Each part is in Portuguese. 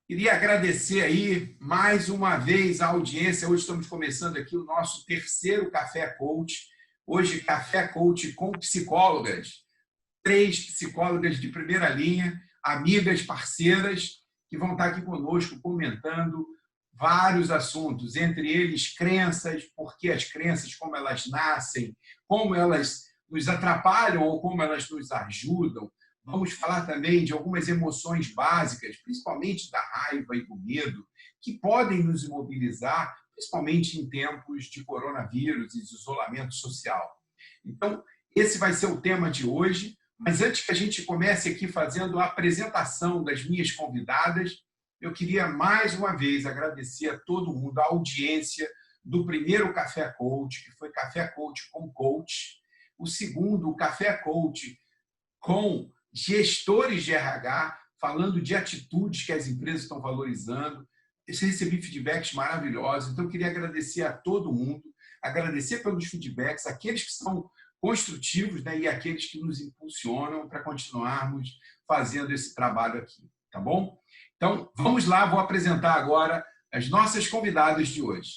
Queria agradecer aí mais uma vez a audiência. Hoje estamos começando aqui o nosso terceiro Café Coach. Hoje, Café Coach com psicólogas. 3 psicólogas de primeira linha, amigas, parceiras, que vão estar aqui conosco comentando vários assuntos, entre eles crenças, por que as crenças, como elas nascem, como elas nos atrapalham ou como elas nos ajudam. Vamos falar também de algumas emoções básicas, principalmente da raiva e do medo, que podem nos imobilizar, principalmente em tempos de coronavírus e de isolamento social. Então, esse vai ser o tema de hoje, mas antes que a gente comece aqui fazendo a apresentação das minhas convidadas, eu queria mais uma vez agradecer a todo mundo, a audiência do primeiro Café Coach, que foi Café Coach com Coach, o segundo, o Café Coach com gestores de RH, falando de atitudes que as empresas estão valorizando. Eu recebi feedbacks maravilhosos, então eu queria agradecer a todo mundo, agradecer pelos feedbacks, aqueles que são construtivos, né, e aqueles que nos impulsionam para continuarmos fazendo esse trabalho aqui, tá bom? Então, vamos lá, vou apresentar agora as nossas convidadas de hoje.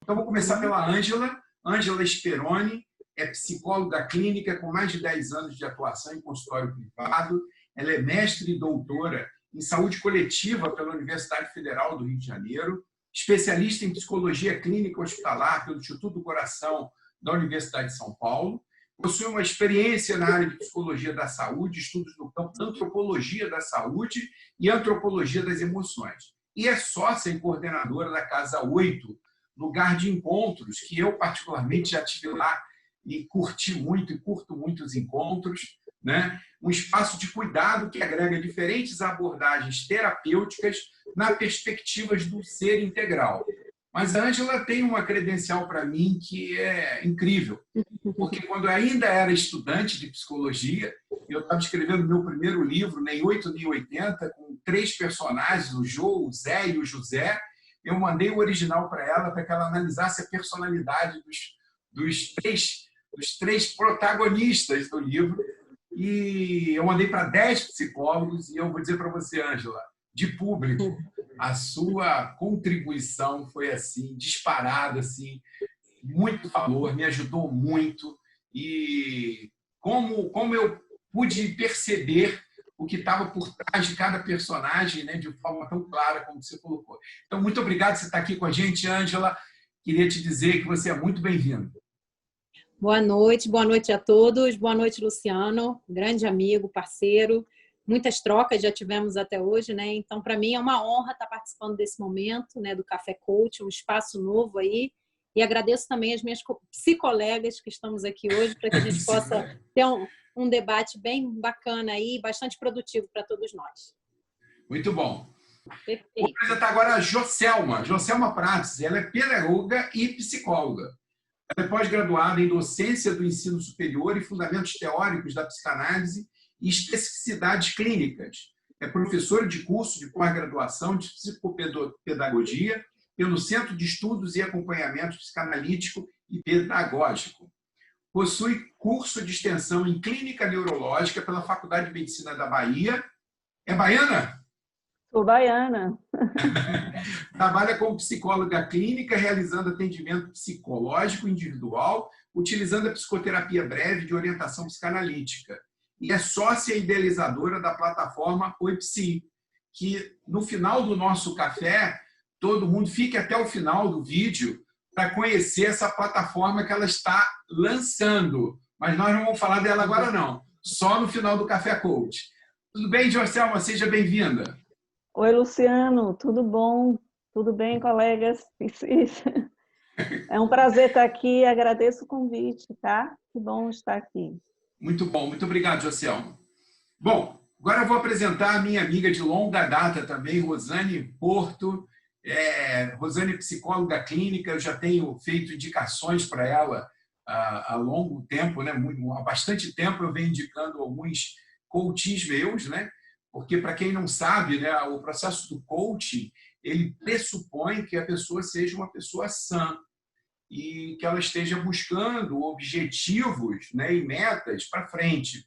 Então, vou começar pela Ângela Speroni, é psicóloga clínica com mais de 10 anos de atuação em consultório privado. Ela é mestre e doutora em saúde coletiva pela Universidade Federal do Rio de Janeiro, especialista em psicologia clínica hospitalar pelo Instituto do Coração da Universidade de São Paulo. Possui uma experiência na área de psicologia da saúde, estudos no campo da antropologia da saúde e antropologia das emoções. E é sócia e coordenadora da Casa 8, lugar de encontros, que eu particularmente já tive lá e curti muito e curto muito os encontros, né? Um espaço de cuidado que agrega diferentes abordagens terapêuticas na perspectiva do ser integral. Mas a Ângela tem uma credencial para mim que é incrível, porque quando eu ainda era estudante de psicologia, eu estava escrevendo meu primeiro livro, Nem 8 nem 80, com 3 personagens, o Jô, o Zé e o José. Eu mandei o original para ela, para que ela analisasse a personalidade dos três protagonistas do livro. E eu mandei para 10 psicólogos, e eu vou dizer para você, Ângela, de público, a sua contribuição foi assim, disparada, assim, muito valor, me ajudou muito. E como eu pude perceber o que estava por trás de cada personagem, né, de forma tão clara como você colocou. Então, muito obrigado por você estar aqui com a gente, Ângela. Queria te dizer que você é muito bem-vindo. Boa noite a todos. Boa noite, Luciano, grande amigo, parceiro. Muitas trocas já tivemos até hoje, né? Então, para mim é uma honra estar participando desse momento, né, do Café Coach, um espaço novo aí. E agradeço também as minhas psicolegas que estamos aqui hoje para que a gente possa ter um debate bem bacana aí, bastante produtivo para todos nós. Muito bom. Perfeito. Vou apresentar agora a Joselma Prates. Ela é pedagoga e psicóloga. Ela é pós-graduada em docência do ensino superior e fundamentos teóricos da psicanálise e especificidades clínicas. É professora de curso de pós-graduação de psicopedagogia pelo Centro de Estudos e Acompanhamento Psicanalítico e Pedagógico. Possui curso de extensão em Clínica Neurológica pela Faculdade de Medicina da Bahia. É baiana? Sou baiana. Trabalha como psicóloga clínica, realizando atendimento psicológico individual, utilizando a psicoterapia breve de orientação psicanalítica. E é sócia idealizadora da plataforma OiPsi, que no final do nosso café, todo mundo fique até o final do vídeo para conhecer essa plataforma que ela está lançando. Mas nós não vamos falar dela agora, não. Só no final do Café Coach. Tudo bem, Joselma? Seja bem-vinda. Oi, Luciano. Tudo bom? Tudo bem, colegas? É um prazer estar aqui. Agradeço o convite, tá? Que bom estar aqui. Muito bom. Muito obrigado, Joselma. Bom, agora eu vou apresentar a minha amiga de longa data também, Rosane Porto. Rosane é psicóloga clínica. Eu já tenho feito indicações para ela há longo tempo, né? Há bastante tempo eu venho indicando alguns coaches meus, né? Porque, para quem não sabe, né, o processo do coaching, ele pressupõe que a pessoa seja uma pessoa sã e que ela esteja buscando objetivos, né, e metas para frente.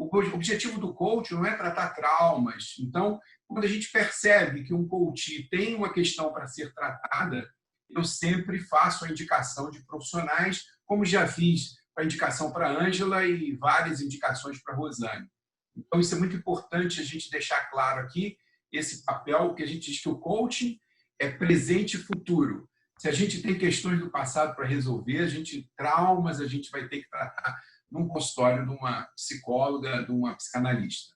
O objetivo do coach não é tratar traumas. Então, quando a gente percebe que um coach tem uma questão para ser tratada, eu sempre faço a indicação de profissionais, como já fiz a indicação para a Ângela e várias indicações para a Rosane. Então, isso é muito importante a gente deixar claro aqui, esse papel que a gente diz que o coaching é presente e futuro. Se a gente tem questões do passado para resolver, traumas a gente vai ter que tratar num consultório de uma psicóloga, de uma psicanalista.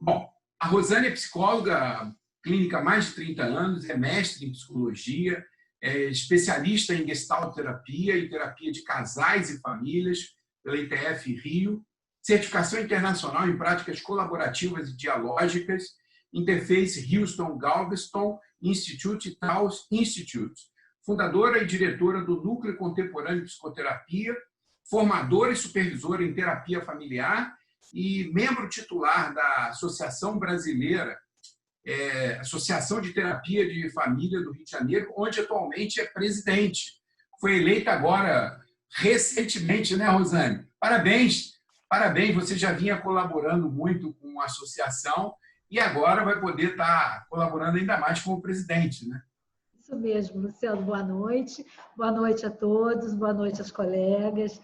Bom, a Rosane é psicóloga clínica há mais de 30 anos, é mestre em psicologia, é especialista em gestalt terapia e terapia de casais e famílias pela ITF Rio, certificação internacional em práticas colaborativas e dialógicas, Interface Houston Galveston Institute e Taos Institute, fundadora e diretora do Núcleo Contemporâneo de Psicoterapia, formadora e supervisora em terapia familiar e membro titular da Associação Brasileira, Associação de Terapia de Família do Rio de Janeiro, onde atualmente é presidente. Foi eleita agora recentemente, né, Rosane? Parabéns, parabéns, você já vinha colaborando muito com a associação e agora vai poder estar colaborando ainda mais como presidente, né? Isso mesmo, Luciano, boa noite a todos, boa noite aos colegas.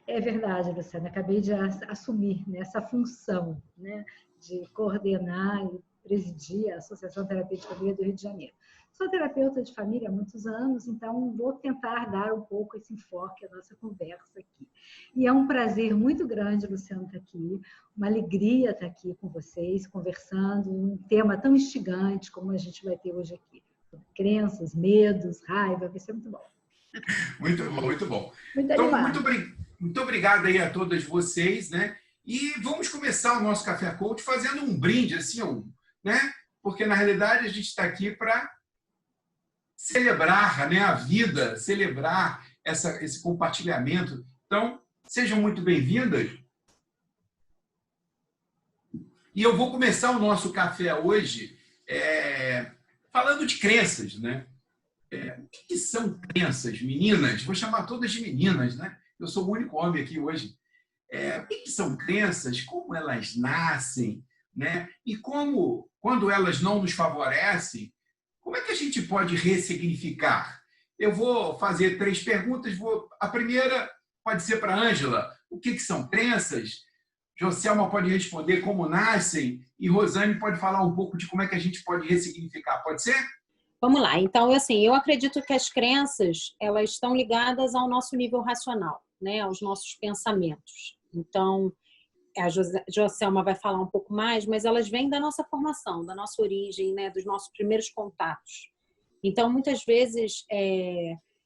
É verdade, Luciano, acabei de assumir, né, essa função, né, de coordenar e presidir a Associação Terapia de Família do Rio de Janeiro. Sou terapeuta de família há muitos anos, então vou tentar dar um pouco esse enfoque à nossa conversa aqui. E é um prazer muito grande, Luciano, estar aqui, uma alegria estar aqui com vocês, conversando, um tema tão instigante como a gente vai ter hoje aqui. Crenças, medos, raiva, vai ser muito bom. Muito bom, muito bom. Muito então, animado. muito obrigado aí a todas vocês, né? E vamos começar o nosso Café Coach fazendo um brinde, assim, né? Porque, na realidade, a gente está aqui para celebrar, né, a vida, celebrar esse compartilhamento. Então, sejam muito bem-vindas. E eu vou começar o nosso café hoje falando de crenças, né? O que são crenças, meninas? Vou chamar todas de meninas, né? Eu sou o único homem aqui hoje. O que são crenças? Como elas nascem, né? E como, quando elas não nos favorecem, como é que a gente pode ressignificar? Eu vou fazer 3 perguntas. A primeira pode ser para a Ângela. O que são crenças? Joselma pode responder como nascem e Rosane pode falar um pouco de como é que a gente pode ressignificar. Pode ser? Vamos lá. Então, assim, eu acredito que as crenças, elas estão ligadas ao nosso nível racional, né? Aos nossos pensamentos. Então, a Joselma vai falar um pouco mais, mas elas vêm da nossa formação, da nossa origem, né? Dos nossos primeiros contatos. Então, muitas vezes,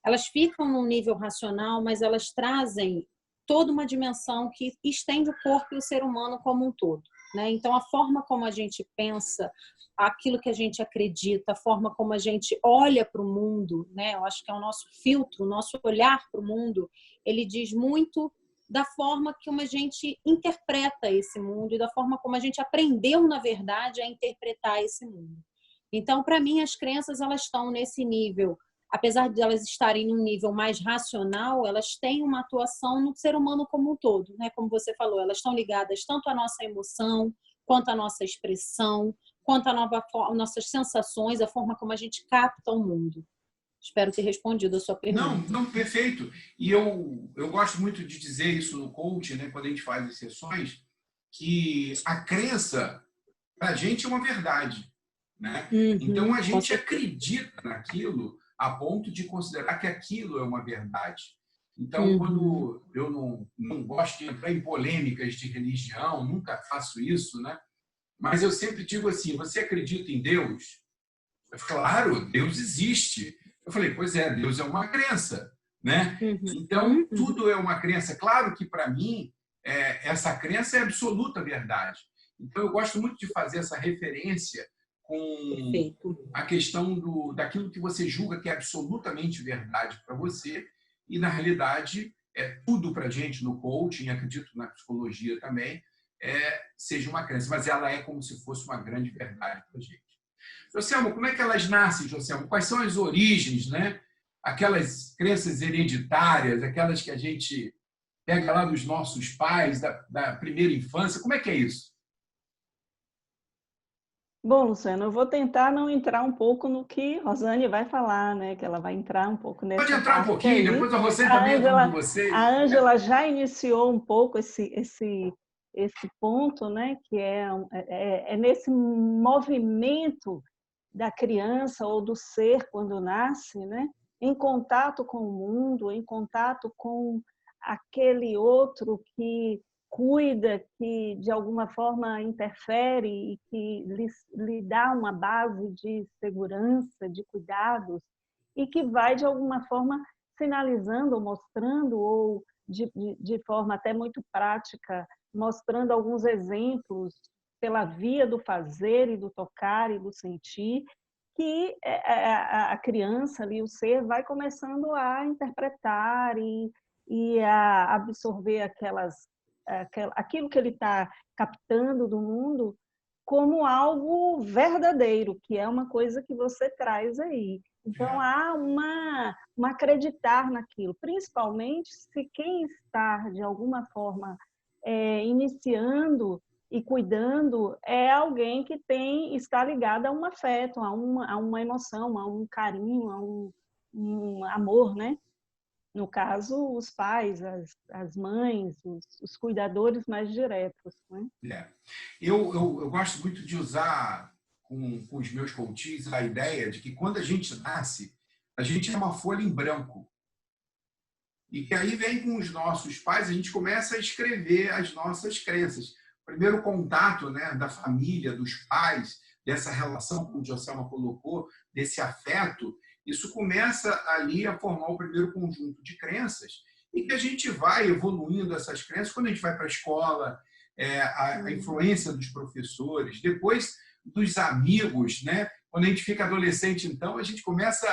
elas ficam no nível racional, mas elas trazem toda uma dimensão que estende o corpo e o ser humano como um todo, né? Então, a forma como a gente pensa, aquilo que a gente acredita, a forma como a gente olha para o mundo, né? Eu acho que é o nosso filtro, o nosso olhar para o mundo, ele diz muito da forma como a gente interpreta esse mundo e da forma como a gente aprendeu, na verdade, a interpretar esse mundo. Então, para mim, as crenças, elas estão nesse nível. Apesar de elas estarem num nível mais racional, elas têm uma atuação no ser humano como um todo, né? Como você falou, elas estão ligadas tanto à nossa emoção, quanto à nossa expressão, quanto às nossas sensações, a forma como a gente capta o mundo. Espero ter respondido a sua pergunta. Não, perfeito. E eu gosto muito de dizer isso no coaching, né, quando a gente faz as sessões, que a crença, para a gente, é uma verdade, né? Então, a gente acredita naquilo a ponto de considerar que aquilo é uma verdade. Então, quando eu não gosto de entrar em polêmicas de religião, nunca faço isso, né? Mas eu sempre digo assim, você acredita em Deus? Claro, Deus existe. Eu falei, pois é, Deus é uma crença, né? Então, tudo é uma crença. Claro que, para mim, essa crença é absoluta verdade. Então, eu gosto muito de fazer essa referência com a questão daquilo que você julga que é absolutamente verdade para você e, na realidade, tudo para a gente no coaching, acredito na psicologia também, seja uma crença, mas ela é como se fosse uma grande verdade para a gente. Joselma, como é que elas nascem, Joselma? Quais são as origens, né? Aquelas crenças hereditárias, aquelas que a gente pega lá dos nossos pais, da primeira infância. Como é que é isso? Bom, Luciano, eu vou tentar não entrar um pouco no que Rosane vai falar, né? Que ela vai entrar um pouco Pode nessa entrar um parte pouquinho, aí. depois a Rosane A também entra com A vocês. Ângela já iniciou um pouco esse ponto, né? Que é nesse movimento da criança ou do ser quando nasce, né? Em contato com o mundo, em contato com aquele outro que cuida, que de alguma forma interfere e que lhe dá uma base de segurança, de cuidados, e que vai, de alguma forma, sinalizando ou mostrando, ou de forma até muito prática, mostrando alguns exemplos pela via do fazer e do tocar e do sentir, que a criança ali, o ser, vai começando a interpretar e a absorver aquilo que ele está captando do mundo como algo verdadeiro, que é uma coisa que você traz aí. Então, há um acreditar naquilo, principalmente se quem está, de alguma forma, iniciando e cuidando é alguém que está ligado a um afeto, a uma emoção, a um carinho, a um amor, né? No caso, os pais, as mães, os cuidadores mais diretos. Né? Eu gosto muito de usar com os meus coaches a ideia de que quando a gente nasce, a gente é uma folha em branco. E que aí vem com os nossos pais, a gente começa a escrever as nossas crenças. O primeiro contato, né, da família, dos pais, dessa relação, como o Joselma colocou, desse afeto, isso começa ali a formar o primeiro conjunto de crenças e que a gente vai evoluindo essas crenças quando a gente vai para a escola, a influência dos professores, depois dos amigos, né? Quando a gente fica adolescente, então, a gente começa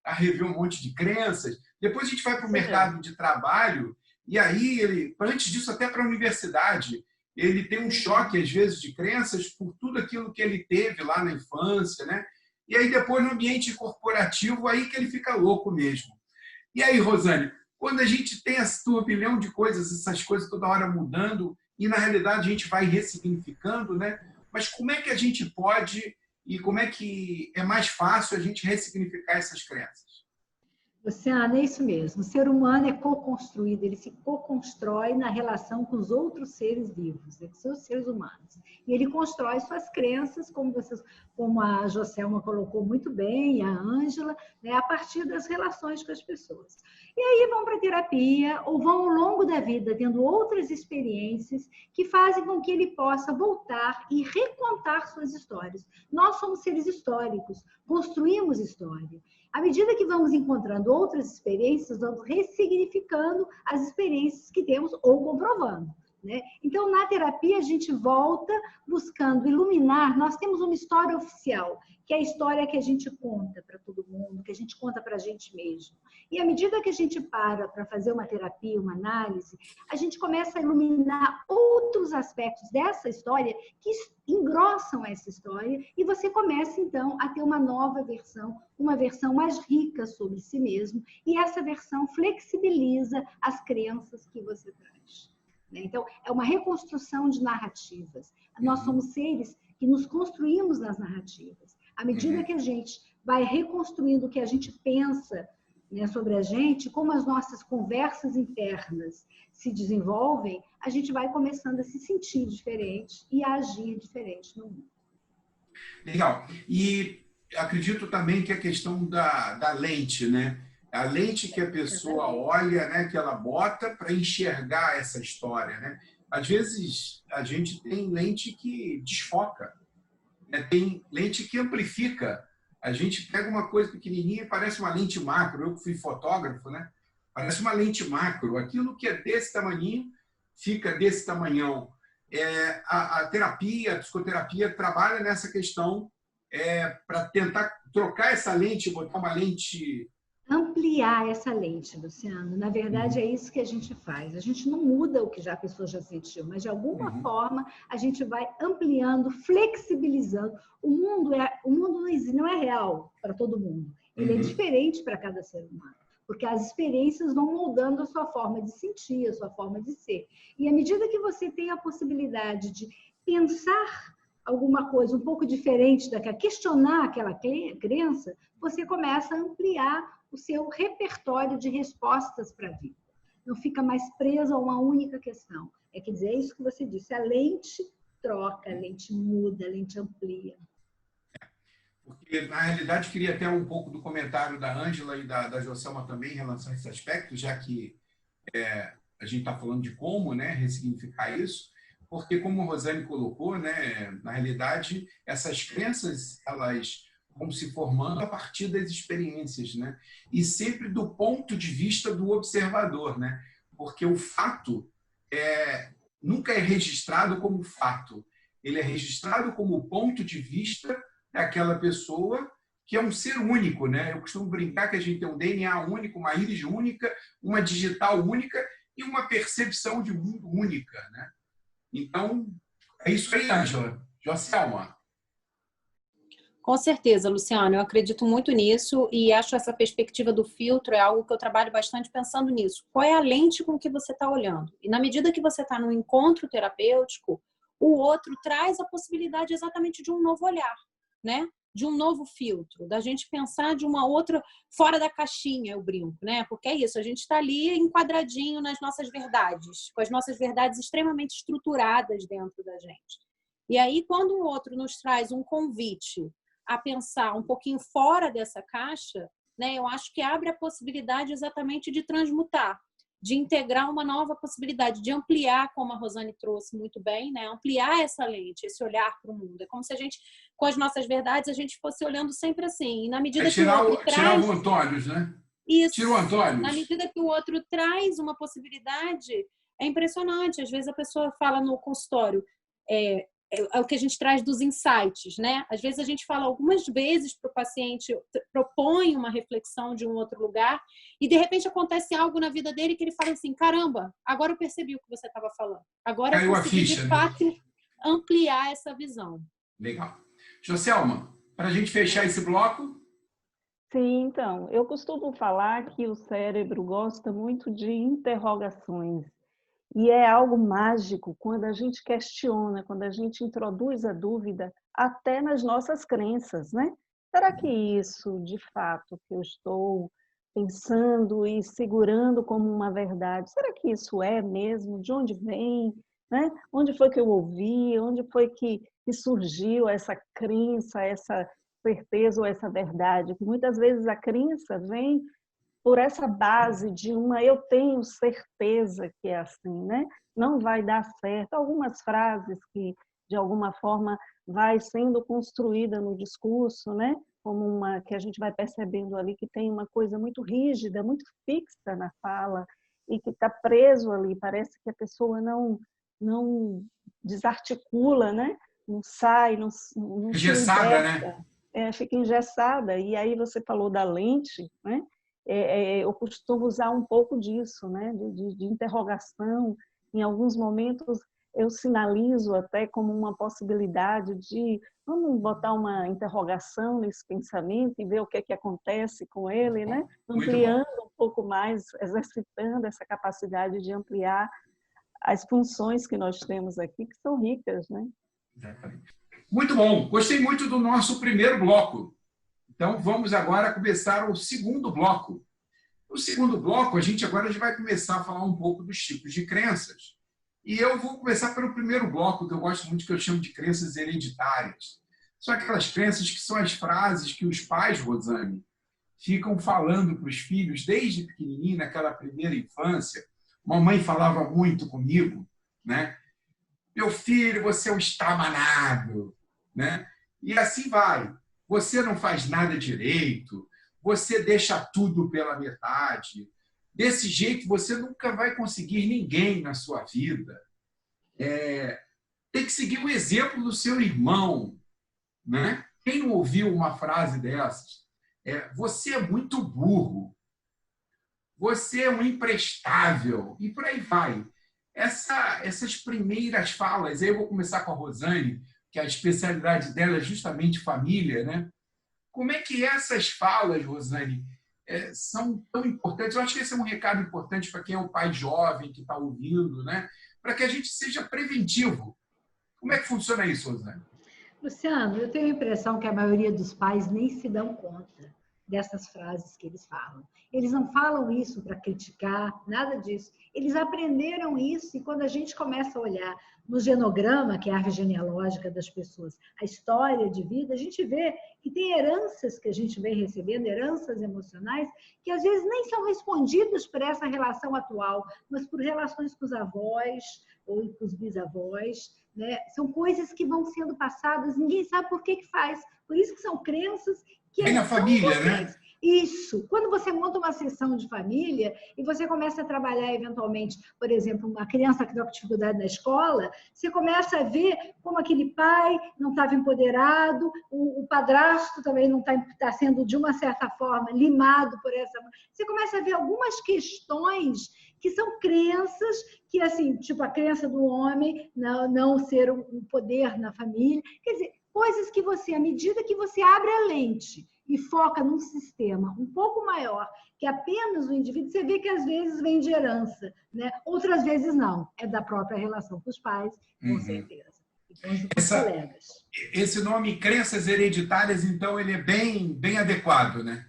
a rever um monte de crenças. Depois a gente vai para o mercado de trabalho e aí, antes disso, até para a universidade, ele tem um choque, às vezes, de crenças por tudo aquilo que ele teve lá na infância, né? E aí, depois, no ambiente corporativo, aí que ele fica louco mesmo. E aí, Rosane, quando a gente tem esse turbilhão de coisas, essas coisas toda hora mudando, e na realidade a gente vai ressignificando, né? Mas como é que a gente pode e como é que é mais fácil a gente ressignificar essas crenças? Luciana, é isso mesmo. O ser humano é co-construído, ele se co-constrói na relação com os outros seres vivos, com os seres humanos. E ele constrói suas crenças, como a Joselma colocou muito bem, e a Ângela, né, a partir das relações com as pessoas. E aí vão para a terapia, ou vão ao longo da vida tendo outras experiências que fazem com que ele possa voltar e recontar suas histórias. Nós somos seres históricos, construímos história. À medida que vamos encontrando outras experiências, vamos ressignificando as experiências que temos ou comprovando. Né? Então, na terapia, a gente volta buscando iluminar. Nós temos uma história oficial, que é a história que a gente conta para todo mundo, que a gente conta para a gente mesmo. E à medida que a gente para fazer uma terapia, uma análise, a gente começa a iluminar outros aspectos dessa história que engrossam essa história e você começa, então, a ter uma nova versão, uma versão mais rica sobre si mesmo, e essa versão flexibiliza as crenças que você traz. Então, é uma reconstrução de narrativas. Nós somos seres que nos construímos nas narrativas. À medida que a gente vai reconstruindo o que a gente pensa, né, sobre a gente, como as nossas conversas internas se desenvolvem, a gente vai começando a se sentir diferente e a agir diferente no mundo. Legal. E acredito também que a questão da lente, né? A lente que a pessoa olha, né, que ela bota para enxergar essa história, né? Às vezes a gente tem lente que desfoca, né? Tem lente que amplifica. A gente pega uma coisa pequenininha e parece uma lente macro. Eu que fui fotógrafo, né? Parece uma lente macro. Aquilo que é desse tamanhinho fica desse tamanhão. A terapia, a psicoterapia trabalha nessa questão para tentar trocar essa lente, botar uma lente... Ampliar essa lente, Luciano. Na verdade, é isso que a gente faz. A gente não muda o que a pessoa já sentiu, mas de alguma forma a gente vai ampliando, flexibilizando. O mundo não é real para todo mundo. Ele é diferente para cada ser humano. porque as experiências vão moldando a sua forma de sentir, a sua forma de ser. E à medida que você tem a possibilidade de pensar alguma coisa um pouco diferente daquela, questionar aquela crença, você começa a ampliar o seu repertório de respostas para a vida. Não fica mais preso a uma única questão. É quer dizer, é isso que você disse, a lente troca, a lente muda, a lente amplia. Porque, na realidade, queria até um pouco do comentário da Ângela e da Joselma também em relação a esse aspecto, já que a gente está falando de como, né, ressignificar isso, porque, como a Rosane colocou, né, na realidade, essas crenças, elas vão se formando a partir das experiências, né? E sempre do ponto de vista do observador, né? Porque o fato nunca é registrado como fato, ele é registrado como ponto de vista daquela pessoa que é um ser único, né? Eu costumo brincar que a gente tem um DNA único, uma íris única, uma digital única e uma percepção de mundo única, né? Então, é isso aí, Ângela. Joselma. Com certeza, Luciano, eu acredito muito nisso e acho essa perspectiva do filtro é algo que eu trabalho bastante pensando nisso. Qual é a lente com que você está olhando? E na medida que você está num encontro terapêutico, o outro traz a possibilidade exatamente de um novo olhar, né? De um novo filtro, da gente pensar de uma outra, fora da caixinha, eu brinco, né? Porque é isso, a gente está ali enquadradinho nas nossas verdades, com as nossas verdades extremamente estruturadas dentro da gente. E aí, quando o outro nos traz um convite a pensar um pouquinho fora dessa caixa, né, eu acho que abre a possibilidade exatamente de transmutar, de integrar uma nova possibilidade, de ampliar, como a Rosane trouxe muito bem, né, ampliar essa lente, esse olhar para o mundo. É como se a gente, com as nossas verdades, a gente fosse olhando sempre assim. E na medida que o outro traz... Tirar o Antônio, né? Isso. Tira o Antônio. Na medida que o outro traz uma possibilidade, é impressionante. Às vezes a pessoa fala no consultório, é o que a gente traz dos insights, né? Às vezes a gente fala algumas vezes para o paciente, propõe uma reflexão de um outro lugar e de repente acontece algo na vida dele que ele fala assim, caramba, agora eu percebi o que você estava falando. Agora eu consegui de fato ampliar essa visão. Legal. Joselma, para a gente fechar esse bloco... Sim, então, eu costumo falar que o cérebro gosta muito de interrogações. E é algo mágico quando a gente questiona, quando a gente introduz a dúvida até nas nossas crenças, né? Será que isso, de fato, que eu estou pensando e segurando como uma verdade, será que isso é mesmo? De onde vem? Né? Onde foi que eu ouvi? Onde foi que surgiu essa crença, essa certeza ou essa verdade? Que muitas vezes a crença vem por essa base de eu tenho certeza que é assim, né? Não vai dar certo. Algumas frases que, de alguma forma, vai sendo construída no discurso, né? Como uma que a gente vai percebendo ali que tem uma coisa muito rígida, muito fixa na fala e que está preso ali. Parece que a pessoa não desarticula, né? Não sai, não engessada, né? Fica engessada. E aí você falou da lente, né? Eu costumo usar um pouco disso, né? de interrogação. Em alguns momentos eu sinalizo até como uma possibilidade de vamos botar uma interrogação nesse pensamento e ver o que é que acontece com ele, né? Ampliando um pouco mais, exercitando essa capacidade de ampliar as funções que nós temos aqui, que são ricas, né? Muito bom, gostei muito do nosso primeiro bloco. Então, vamos agora começar o segundo bloco. No segundo bloco, a gente agora já vai começar a falar um pouco dos tipos de crenças. E eu vou começar pelo primeiro bloco, que eu gosto muito, que eu chamo de crenças hereditárias. São aquelas crenças que são as frases que os pais, Rosane, ficam falando para os filhos desde pequenininho, naquela primeira infância. Mamãe falava muito comigo, né? Meu filho, você é um estabanado, né? E assim vai. Você não faz nada direito, você deixa tudo pela metade. Desse jeito, você nunca vai conseguir ninguém na sua vida. Tem que seguir o exemplo do seu irmão, né? Quem não ouviu uma frase dessas? Você é muito burro, você é um imprestável, e por aí vai. Essas primeiras falas, aí eu vou começar com a Rosane, que a especialidade dela é justamente família, né? Como é que essas falas, Rosane, são tão importantes. Eu acho que esse é um recado importante para quem é o pai jovem que está ouvindo, né? Para que a gente seja preventivo. Como é que funciona isso, Rosane? Luciano, eu tenho a impressão que a maioria dos pais nem se dão conta dessas frases que eles falam. Eles não falam isso para criticar, nada disso. Eles aprenderam isso e quando a gente começa a olhar no genograma, que é a árvore genealógica das pessoas, a história de vida, a gente vê que tem heranças que a gente vem recebendo, heranças emocionais, que às vezes nem são respondidas por essa relação atual, mas por relações com os avós ou com os bisavós, né? São coisas que vão sendo passadas, ninguém sabe por que faz. Por isso que são crenças que Vem na família, né? Isso. Quando você monta uma sessão de família e você começa a trabalhar eventualmente, por exemplo, uma criança que está com dificuldade na escola, você começa a ver como aquele pai não estava empoderado, o padrasto também não está sendo, de uma certa forma, limado por essa... Você começa a ver algumas questões que são crenças que, assim, tipo a crença do homem não ser um poder na família. Quer dizer, coisas que você, à medida que você abre a lente e foca num sistema um pouco maior que apenas o indivíduo, você vê que às vezes vem de herança, né? Outras vezes não, é da própria relação com os pais, com certeza, e com os colegas. Esse nome crenças hereditárias, então, ele é bem adequado, né?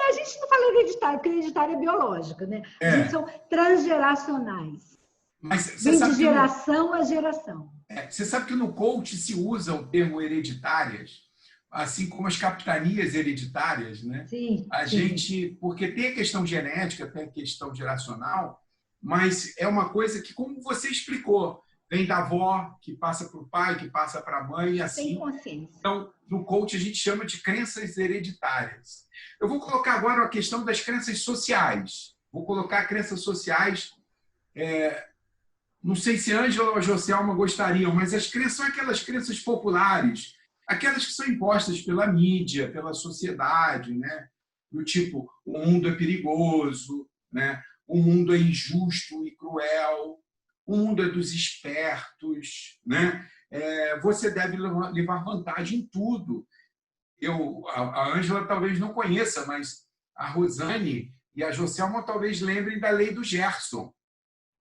A gente não fala hereditário, porque hereditário é biológico, né? A gente são transgeracionais. Mas vem de geração a geração. Você sabe que no coach se usa o termo hereditárias, assim como as capitanias hereditárias, né? Sim. Gente, porque tem a questão genética, tem a questão geracional, mas é uma coisa que, como você explicou, vem da avó, que passa para o pai, que passa para a mãe, e assim. Tem consciência. Então, no coach a gente chama de crenças hereditárias. Eu vou colocar agora a questão das crenças sociais. Vou colocar crenças sociais. Não sei se Ângela ou a Joselma gostariam, mas as crenças são aquelas crenças populares, aquelas que são impostas pela mídia, pela sociedade, né? Do tipo, o mundo é perigoso, né? O mundo é injusto e cruel, o mundo é dos espertos, né? Você deve levar vantagem em tudo. A Ângela talvez não conheça, mas a Rosane e a Joselma talvez lembrem da lei do Gerson.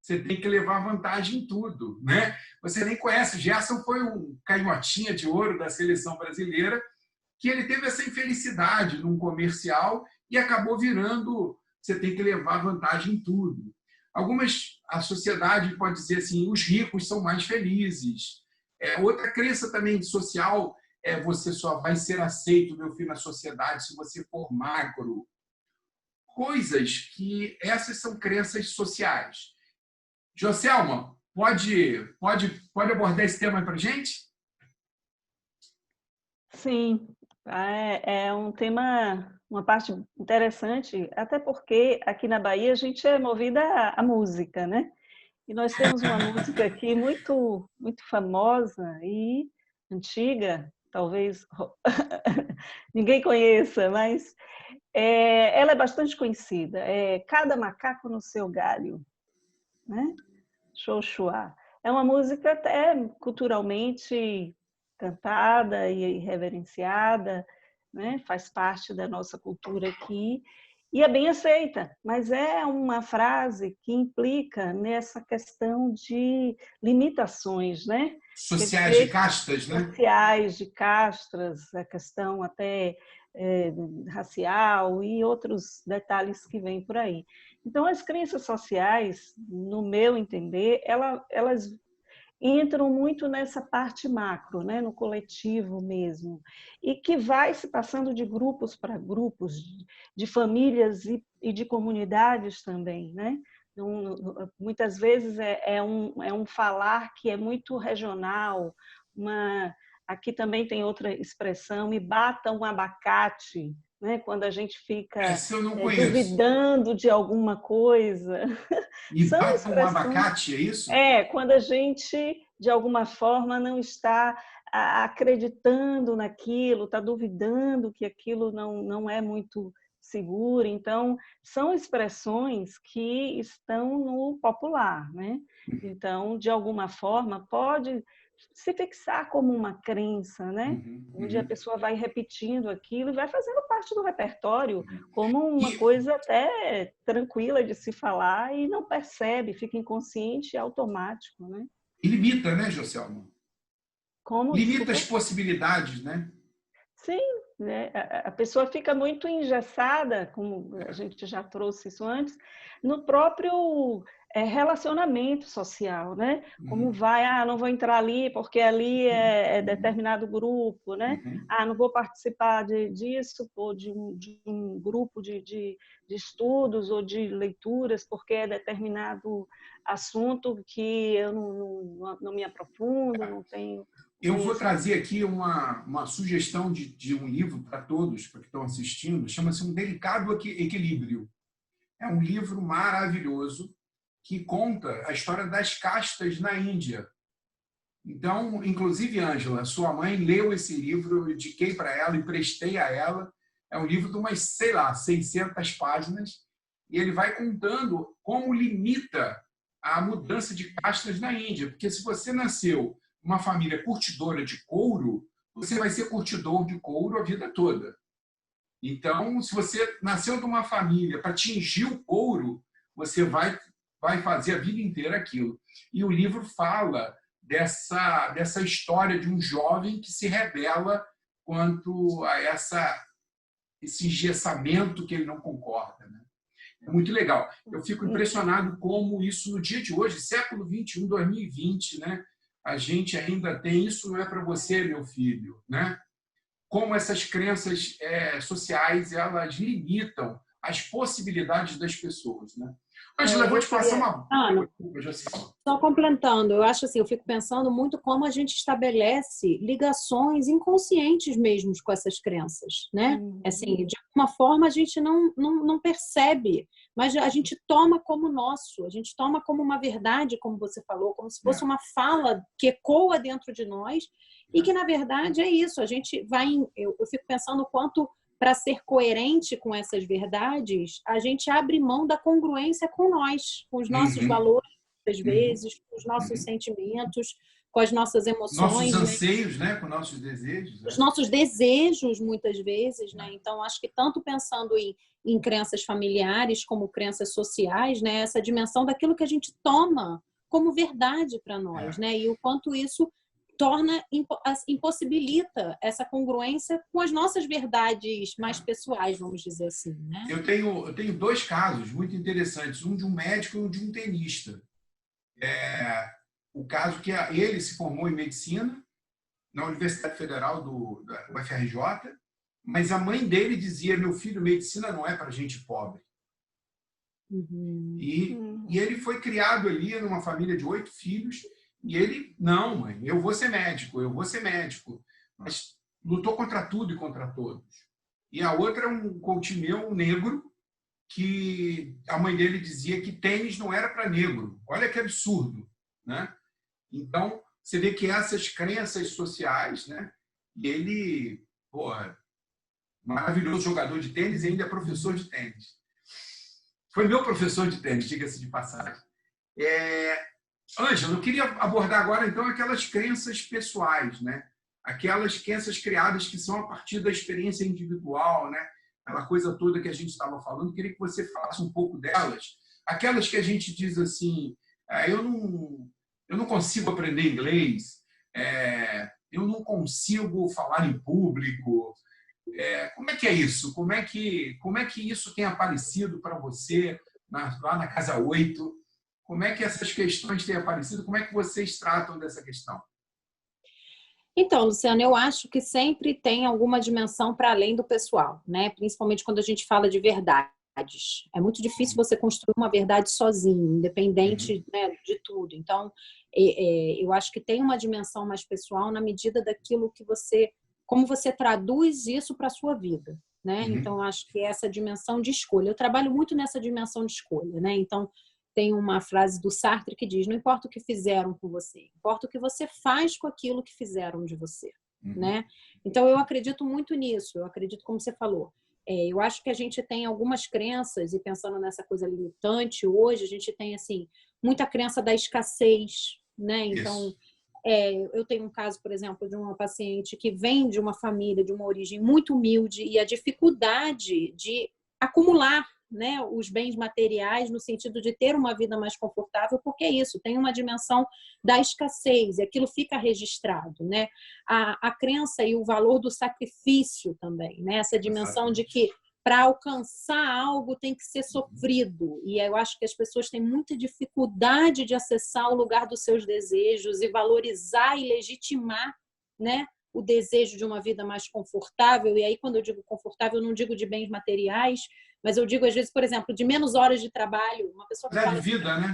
Você tem que levar vantagem em tudo, né? Você nem conhece. Gerson foi um canhotinha de ouro da seleção brasileira que ele teve essa infelicidade num comercial e acabou virando. Você tem que levar vantagem em tudo. A sociedade pode dizer assim, os ricos são mais felizes. Outra crença também social é você só vai ser aceito, meu filho, na sociedade se você for magro. Coisas que essas são crenças sociais. Joselma, pode abordar esse tema para a gente? Sim, é um tema, uma parte interessante, até porque aqui na Bahia a gente é movida à música, né? E nós temos uma música aqui muito, muito famosa e antiga, talvez ninguém conheça, mas ela é bastante conhecida. É Cada Macaco no Seu Galho, né? Xoxuá. É uma música até culturalmente cantada e reverenciada, né? Faz parte da nossa cultura aqui e é bem aceita, mas é uma frase que implica nessa questão de limitações, né? Sociais de castas, né? Sociais de castas, a questão até racial e outros detalhes que vêm por aí. Então, as crenças sociais, no meu entender, elas entram muito nessa parte macro, né, no coletivo mesmo, e que vai se passando de grupos para grupos, de famílias e de comunidades também, né? Muitas vezes é um falar que é muito regional. Aqui também tem outra expressão, me bata um abacate, né? Quando a gente fica duvidando de alguma coisa. Me bata um abacate, é isso? Quando a gente, de alguma forma, não está acreditando naquilo, está duvidando que aquilo não é muito seguro. Então, são expressões que estão no popular, né? Então, de alguma forma, pode se fixar como uma crença, né? Onde a pessoa vai repetindo aquilo e vai fazendo parte do repertório, como uma coisa até tranquila de se falar e não percebe, fica inconsciente e automático, né? E limita, né, Joselma? Como, Limita desculpa? as possibilidades, né? Sim, né? A pessoa fica muito engessada, como a gente já trouxe isso antes, no próprio relacionamento social, né? Como vai, não vou entrar ali porque ali é determinado grupo, né? Não vou participar disso, ou de um grupo de estudos ou de leituras porque é determinado assunto que eu não me aprofundo, não tenho Eu vou conhecimento. trazer aqui uma sugestão de um livro para todos, para que estão assistindo, chama-se Um Delicado Equilíbrio. É um livro maravilhoso que conta a história das castas na Índia. Então, inclusive, Ângela, sua mãe leu esse livro, eu indiquei para ela, emprestei a ela. É um livro de umas, sei lá, 600 páginas, e ele vai contando como limita a mudança de castas na Índia. Porque se você nasceu uma família curtidora de couro, você vai ser curtidor de couro a vida toda. Então, se você nasceu de uma família para atingir o couro, você vai fazer a vida inteira aquilo. E o livro fala dessa história de um jovem que se rebela quanto a esse engessamento que ele não concorda, né? É muito legal. Eu fico impressionado como isso no dia de hoje, século 21, 2020, né? A gente ainda tem isso, não é para você, meu filho, né? Como essas crenças sociais elas limitam as possibilidades das pessoas, né? Ângela, eu vou te passar uma... Só complementando, eu acho assim, eu fico pensando muito como a gente estabelece ligações inconscientes mesmo com essas crenças, né? Assim, de alguma forma a gente não percebe, mas a gente toma como nosso, a gente toma como uma verdade, como você falou, como se fosse uma fala que ecoa dentro de nós e que, na verdade, é isso. A gente vai... Eu fico pensando o quanto, para ser coerente com essas verdades, a gente abre mão da congruência com nós, com os nossos valores, às vezes, com os nossos sentimentos, com as nossas emoções. Nossos anseios, né? Com nossos desejos. Os nossos desejos, muitas vezes, né? Então, acho que tanto pensando em crenças familiares como crenças sociais, né? Essa dimensão daquilo que a gente toma como verdade para nós, né? E o quanto isso impossibilita essa congruência com as nossas verdades mais pessoais, vamos dizer assim, né? Eu tenho dois casos muito interessantes, um de um médico e um de um tenista. O caso que ele se formou em medicina na Universidade Federal da UFRJ, mas a mãe dele dizia: meu filho, medicina não é para gente pobre. E ele foi criado ali numa família de 8 filhos, e ele, não, mãe, eu vou ser médico, mas lutou contra tudo e contra todos. E a outra é um coach meu, um negro, que a mãe dele dizia que tênis não era para negro. Olha que absurdo, né? Então, você vê que essas crenças sociais, né? E ele, maravilhoso jogador de tênis e ainda é professor de tênis. Foi meu professor de tênis, diga-se de passagem. Ângela, eu queria abordar agora, então, aquelas crenças pessoais, né? Aquelas crenças criadas que são a partir da experiência individual, né? Aquela coisa toda que a gente estava falando. Eu queria que você falasse um pouco delas. Aquelas que a gente diz assim, eu não consigo aprender inglês, eu não consigo falar em público. Como é que é isso? Como é que isso tem aparecido para você lá na Casa 8? Como é que essas questões têm aparecido? Como é que vocês tratam dessa questão? Então, Luciana, eu acho que sempre tem alguma dimensão para além do pessoal, né? Principalmente quando a gente fala de verdades. É muito difícil você construir uma verdade sozinho, independente, né, de tudo. Então, eu acho que tem uma dimensão mais pessoal na medida daquilo que como você traduz isso para a sua vida, né? Então, eu acho que essa dimensão de escolha. Eu trabalho muito nessa dimensão de escolha, né? Então, tem uma frase do Sartre que diz: não importa o que fizeram com você, importa o que você faz com aquilo que fizeram de você, né? Então, eu acredito muito nisso. Eu acredito, como você falou, eu acho que a gente tem algumas crenças, e pensando nessa coisa limitante hoje, a gente tem assim muita crença da escassez, né? Então, Eu tenho um caso, por exemplo, de uma paciente que vem de uma família, de uma origem muito humilde, e a dificuldade de acumular, né, os bens materiais no sentido de ter uma vida mais confortável, porque é isso, tem uma dimensão da escassez, e aquilo fica registrado, né? A crença e o valor do sacrifício também, né? Essa dimensão de que para alcançar algo tem que ser sofrido. E eu acho que as pessoas têm muita dificuldade de acessar o lugar dos seus desejos e valorizar e legitimar, né, o desejo de uma vida mais confortável. E aí, quando eu digo confortável, eu não digo de bens materiais, mas eu digo, às vezes, por exemplo, de menos horas de trabalho. Uma pessoa que fala vida, assim,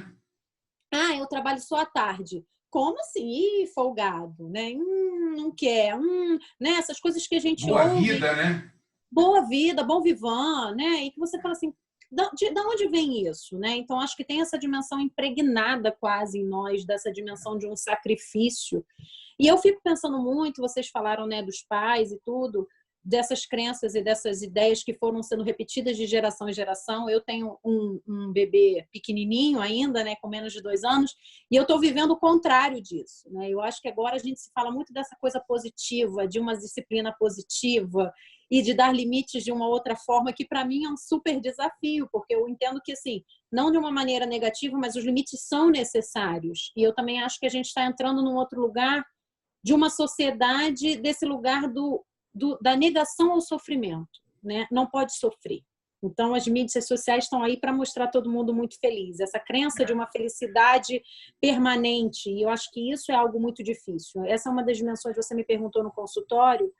né? Eu trabalho só à tarde. Como assim? Ih, folgado, né? Não quer. Né? Essas coisas que a gente Boa ouve. Vida, né? Boa vida, bom vivan, né? E que você fala assim, de onde vem isso, né? Então, acho que tem essa dimensão impregnada quase em nós, dessa dimensão de um sacrifício. E eu fico pensando muito, vocês falaram, né, dos pais e tudo, dessas crenças e dessas ideias que foram sendo repetidas de geração em geração. Eu tenho um bebê pequenininho ainda, né, com menos de 2 anos, e eu estou vivendo o contrário disso, né? Eu acho que agora a gente se fala muito dessa coisa positiva, de uma disciplina positiva e de dar limites de uma outra forma, que para mim é um super desafio, porque eu entendo que, assim, não de uma maneira negativa, mas os limites são necessários. E eu também acho que a gente está entrando num outro lugar de uma sociedade, desse lugar da negação ao sofrimento, né? Não pode sofrer. Então, as mídias sociais estão aí para mostrar todo mundo muito feliz. Essa crença de uma felicidade permanente, e eu acho que isso é algo muito difícil. Essa é uma das dimensões que você me perguntou no consultório,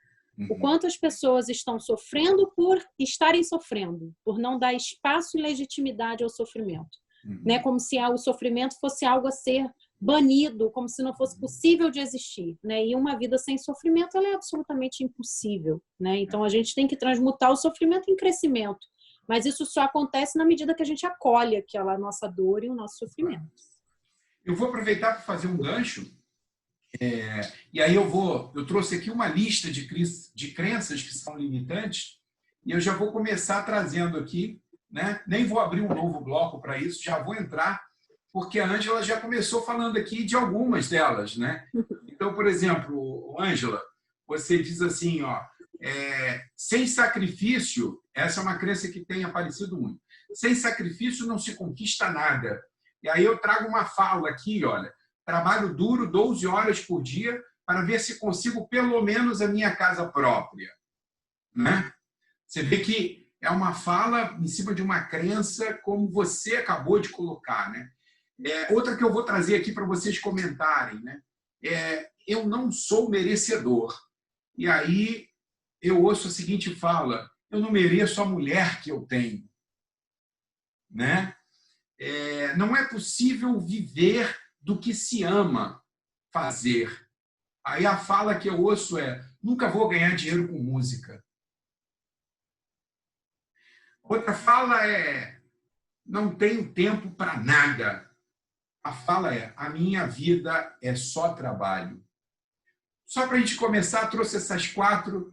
o quanto as pessoas estão sofrendo por estarem sofrendo, por não dar espaço e legitimidade ao sofrimento. Né? Como se o sofrimento fosse algo a ser banido, como se não fosse possível de existir, né? E uma vida sem sofrimento, ela é absolutamente impossível, né? Então a gente tem que transmutar o sofrimento em crescimento, mas isso só acontece na medida que a gente acolhe aquela nossa dor e o nosso sofrimento. Eu vou aproveitar para fazer um gancho, e aí eu trouxe aqui uma lista de crenças que são limitantes, e eu já vou começar trazendo aqui, né? Nem vou abrir um novo bloco para isso, já vou entrar, porque a Ângela já começou falando aqui de algumas delas, né? Então, por exemplo, Ângela, você diz assim, sem sacrifício, essa é uma crença que tem aparecido muito, sem sacrifício não se conquista nada. E aí eu trago uma fala aqui, olha, trabalho duro 12 horas por dia para ver se consigo pelo menos a minha casa própria, né? Você vê que é uma fala em cima de uma crença, como você acabou de colocar, né? Outra que eu vou trazer aqui para vocês comentarem, né? Eu não sou merecedor. E aí eu ouço a seguinte fala, eu não mereço a mulher que eu tenho, né? Não é possível viver do que se ama fazer. Aí a fala que eu ouço nunca vou ganhar dinheiro com música. Outra fala não tenho tempo para nada. A fala a minha vida é só trabalho. Só para a gente começar, trouxe essas 4.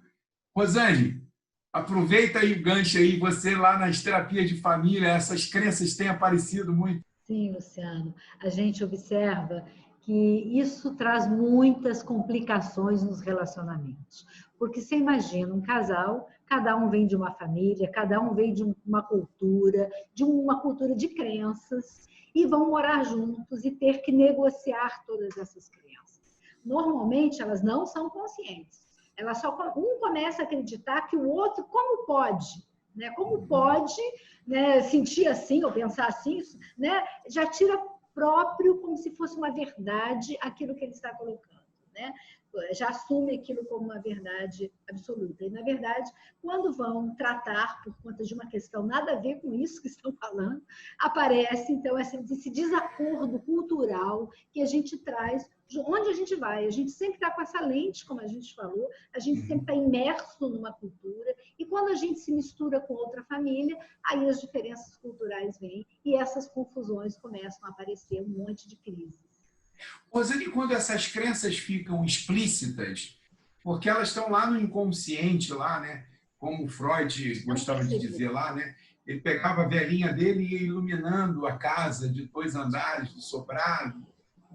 Rosane, aproveita aí o gancho aí, você lá nas terapias de família, essas crenças têm aparecido muito. Sim, Luciano. A gente observa que isso traz muitas complicações nos relacionamentos. Porque você imagina um casal, cada um vem de uma família, cada um vem de uma cultura de crenças, e vão morar juntos e ter que negociar todas essas crenças. Normalmente, elas não são conscientes. Um começa a acreditar que o outro, como pode? Né? Como pode, né, sentir assim ou pensar assim? Né? Já tira próprio como se fosse uma verdade aquilo que ele está colocando. Né? Já assume aquilo como uma verdade absoluta. E, na verdade, quando vão tratar por conta de uma questão nada a ver com isso que estão falando, aparece, então, esse desacordo cultural que a gente traz de onde a gente vai. A gente sempre está com essa lente, como a gente falou, a gente sempre está imerso numa cultura, e quando a gente se mistura com outra família, aí as diferenças culturais vêm e essas confusões começam a aparecer, um monte de crises. Rosane, quando essas crenças ficam explícitas, porque elas estão lá no inconsciente, lá, né? Como o Freud gostava de dizer lá, né? Ele pegava a velhinha dele e ia iluminando a casa de 2 andares, de sobrado.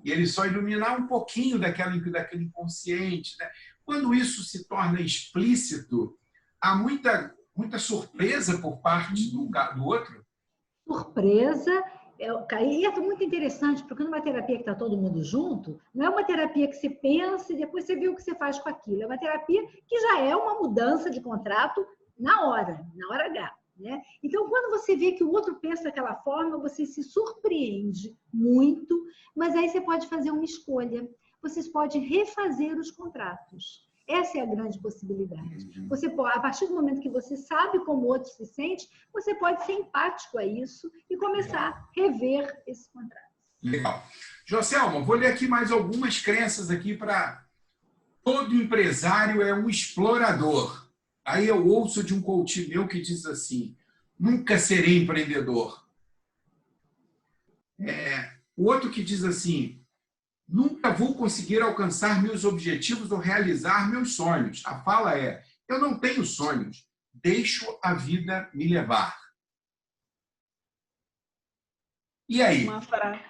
e ele só iluminar um pouquinho daquele inconsciente, né? Quando isso se torna explícito, há muita surpresa por parte do outro. Surpresa. E é muito interessante, porque numa terapia que está todo mundo junto, não é uma terapia que se pensa e depois você vê o que você faz com aquilo. É uma terapia que já é uma mudança de contrato na hora H. Né? Então, quando você vê que o outro pensa daquela forma, você se surpreende muito, mas aí você pode fazer uma escolha. Vocês podem refazer os contratos. Essa é a grande possibilidade. Você pode, a partir do momento que você sabe como o outro se sente, você pode ser empático a isso e começar a rever esse contrato. Legal. Joselma, vou ler aqui mais algumas crenças aqui para... Todo empresário é um explorador. Aí eu ouço de um coach meu que diz assim, nunca serei empreendedor. O outro que diz assim, nunca vou conseguir alcançar meus objetivos ou realizar meus sonhos. A fala é, eu não tenho sonhos, deixo a vida me levar. E aí? Uma frase.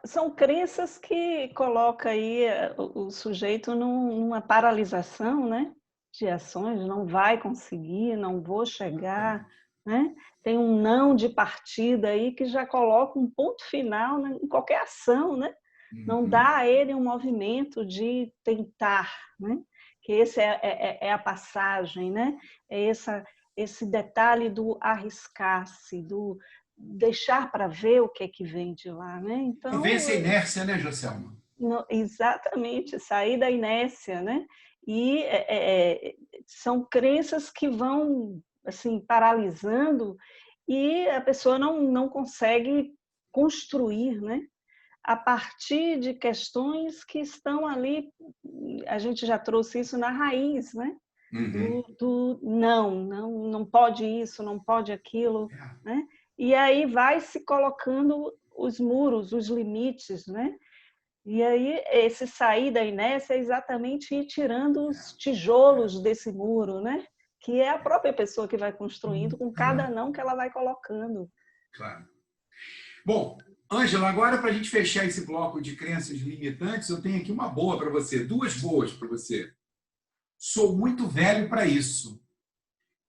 São crenças que colocam aí o sujeito numa paralisação, né, de ações, não vai conseguir, não vou chegar, né? Tem um não de partida aí que já coloca um ponto final em qualquer ação, né? Não dá a ele um movimento de tentar, né? Que esse é a passagem, né? É esse detalhe do arriscar-se, do deixar para ver o que é que vem de lá, né? Então, vence a inércia, né, Joselma? Exatamente, sair da inércia, né? E são crenças que vão assim paralisando e a pessoa não consegue construir, né? A partir de questões que estão ali, a gente já trouxe isso na raiz, né? Do não pode isso, não pode aquilo, né? E aí vai se colocando os muros, os limites, né? E aí esse sair da inércia é exatamente ir tirando os tijolos desse muro, né? Que é a própria pessoa que vai construindo com cada não que ela vai colocando. Claro. Bom, Ângela, agora para a gente fechar esse bloco de crenças limitantes, eu tenho aqui uma boa para você, duas boas para você. Sou muito velho para isso.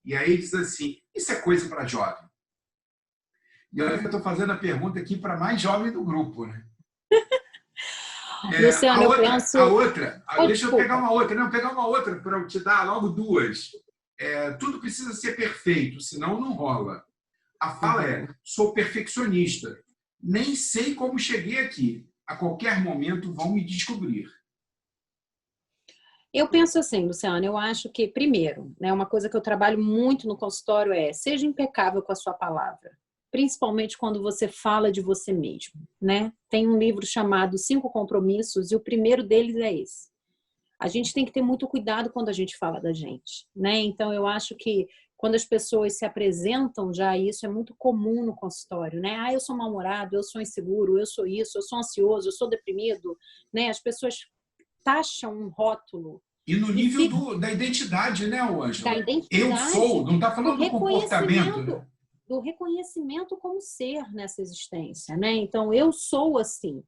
E aí diz assim, isso é coisa para jovem. E olha que eu estou fazendo a pergunta aqui para mais jovem do grupo, né? Luciano, eu penso... Deixa eu pegar uma outra. Não, pegar uma outra para eu te dar logo duas. Tudo precisa ser perfeito, senão não rola. A fala é, sou perfeccionista. Nem sei como cheguei aqui. A qualquer momento vão me descobrir. Eu penso assim, Luciano, eu acho que, primeiro, né, uma coisa que eu trabalho muito no consultório seja impecável com a sua palavra. Principalmente quando você fala de você mesmo, né? Tem um livro chamado 5 Compromissos e o primeiro deles é esse. A gente tem que ter muito cuidado quando a gente fala da gente, né? Então, eu acho que quando as pessoas se apresentam já, isso é muito comum no consultório, né? Eu sou mal-humorado, eu sou inseguro, eu sou isso, eu sou ansioso, eu sou deprimido, né? As pessoas taxam um rótulo. E no nível da identidade, né, Ângela? Da identidade. Eu sou, não está falando do comportamento, né? Do reconhecimento como ser nessa existência, né? Então, eu sou assim.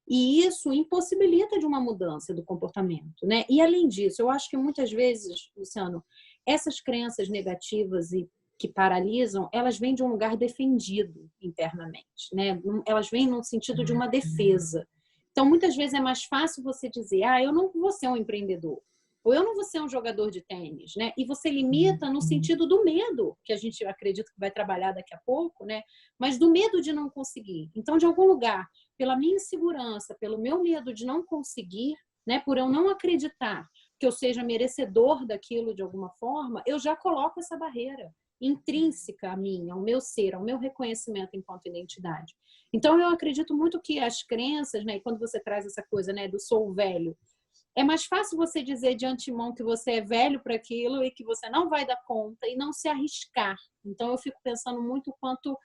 E isso impossibilita de uma mudança do comportamento, né? E, além disso, eu acho que muitas vezes, Luciano, essas crenças negativas e que paralisam, elas vêm de um lugar defendido internamente, né? Elas vêm no sentido de uma defesa. Então, muitas vezes é mais fácil você dizer, eu não vou ser um empreendedor. Ou eu não vou ser um jogador de tênis, né? E você limita no sentido do medo, que a gente acredita que vai trabalhar daqui a pouco, né? Mas do medo de não conseguir. Então, de algum lugar, pela minha insegurança, pelo meu medo de não conseguir, né? Por eu não acreditar que eu seja merecedor daquilo de alguma forma, eu já coloco essa barreira intrínseca a mim, ao meu ser, ao meu reconhecimento enquanto identidade. Então, eu acredito muito que as crenças, né? E quando você traz essa coisa, né? Do sou velho, é mais fácil você dizer de antemão que você é velho para aquilo e que você não vai dar conta e não se arriscar. Então, eu fico pensando muito quanto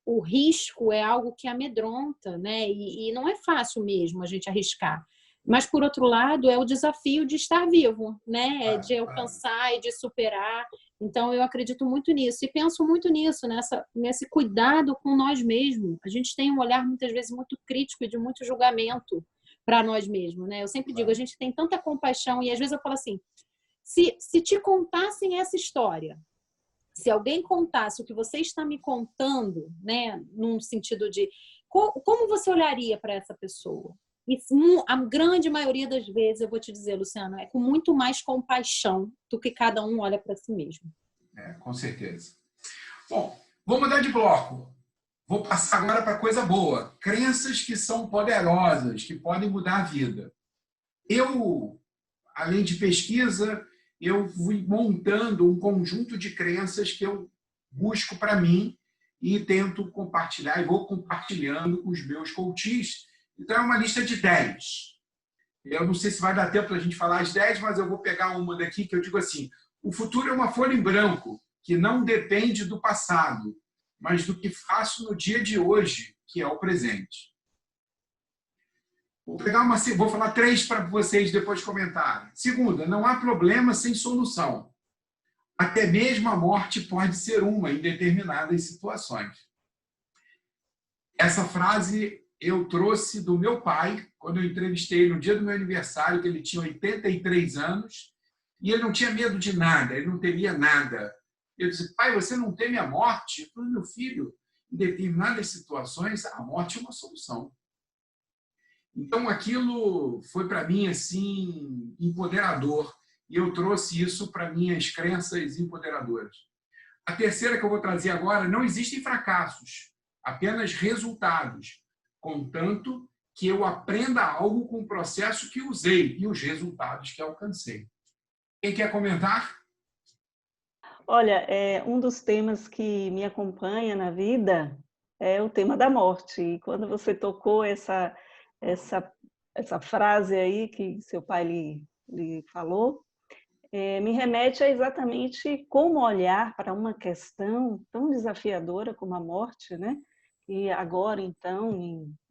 o risco é algo que amedronta, né? E não é fácil mesmo a gente arriscar. Mas, por outro lado, é o desafio de estar vivo, né? É de Claro. alcançar e de superar. Então, eu acredito muito nisso. E penso muito nisso, nesse cuidado com nós mesmos. A gente tem um olhar, muitas vezes, muito crítico e de muito julgamento para nós mesmos, né? Eu sempre digo, a gente tem tanta compaixão. E, às vezes, eu falo assim, se te contassem essa história, se alguém contasse o que você está me contando, né? Num sentido de... Como você olharia para essa pessoa? E a grande maioria das vezes, eu vou te dizer, Luciano, é com muito mais compaixão do que cada um olha para si mesmo. Com certeza. Bom, vou mudar de bloco. Vou passar agora para coisa boa. Crenças que são poderosas, que podem mudar a vida. Eu, além de pesquisa, eu fui montando um conjunto de crenças que eu busco para mim e tento compartilhar, e vou compartilhando com os meus coaches. Então, é uma lista de 10. Eu não sei se vai dar tempo para a gente falar as 10, mas eu vou pegar uma daqui que eu digo assim: o futuro é uma folha em branco que não depende do passado, mas do que faço no dia de hoje, que é o presente. Vou falar 3 para vocês depois comentarem. Segunda, não há problema sem solução. Até mesmo a morte pode ser uma em determinadas situações. Essa frase eu trouxe do meu pai, quando eu entrevistei no dia do meu aniversário, que ele tinha 83 anos, e ele não tinha medo de nada, ele não temia nada. Eu disse: pai, você não teme a morte? Eu falei: meu filho, em determinadas situações, a morte é uma solução. Então, aquilo foi para mim assim empoderador, e eu trouxe isso para minhas crenças empoderadoras. A terceira que eu vou trazer agora: não existem fracassos, apenas resultados, contanto que eu aprenda algo com o processo que usei e os resultados que alcancei. Quem quer comentar? Olha, um dos temas que me acompanha na vida é o tema da morte. E quando você tocou essa frase aí que seu pai lhe falou, me remete a exatamente como olhar para uma questão tão desafiadora como a morte, né? E agora, então,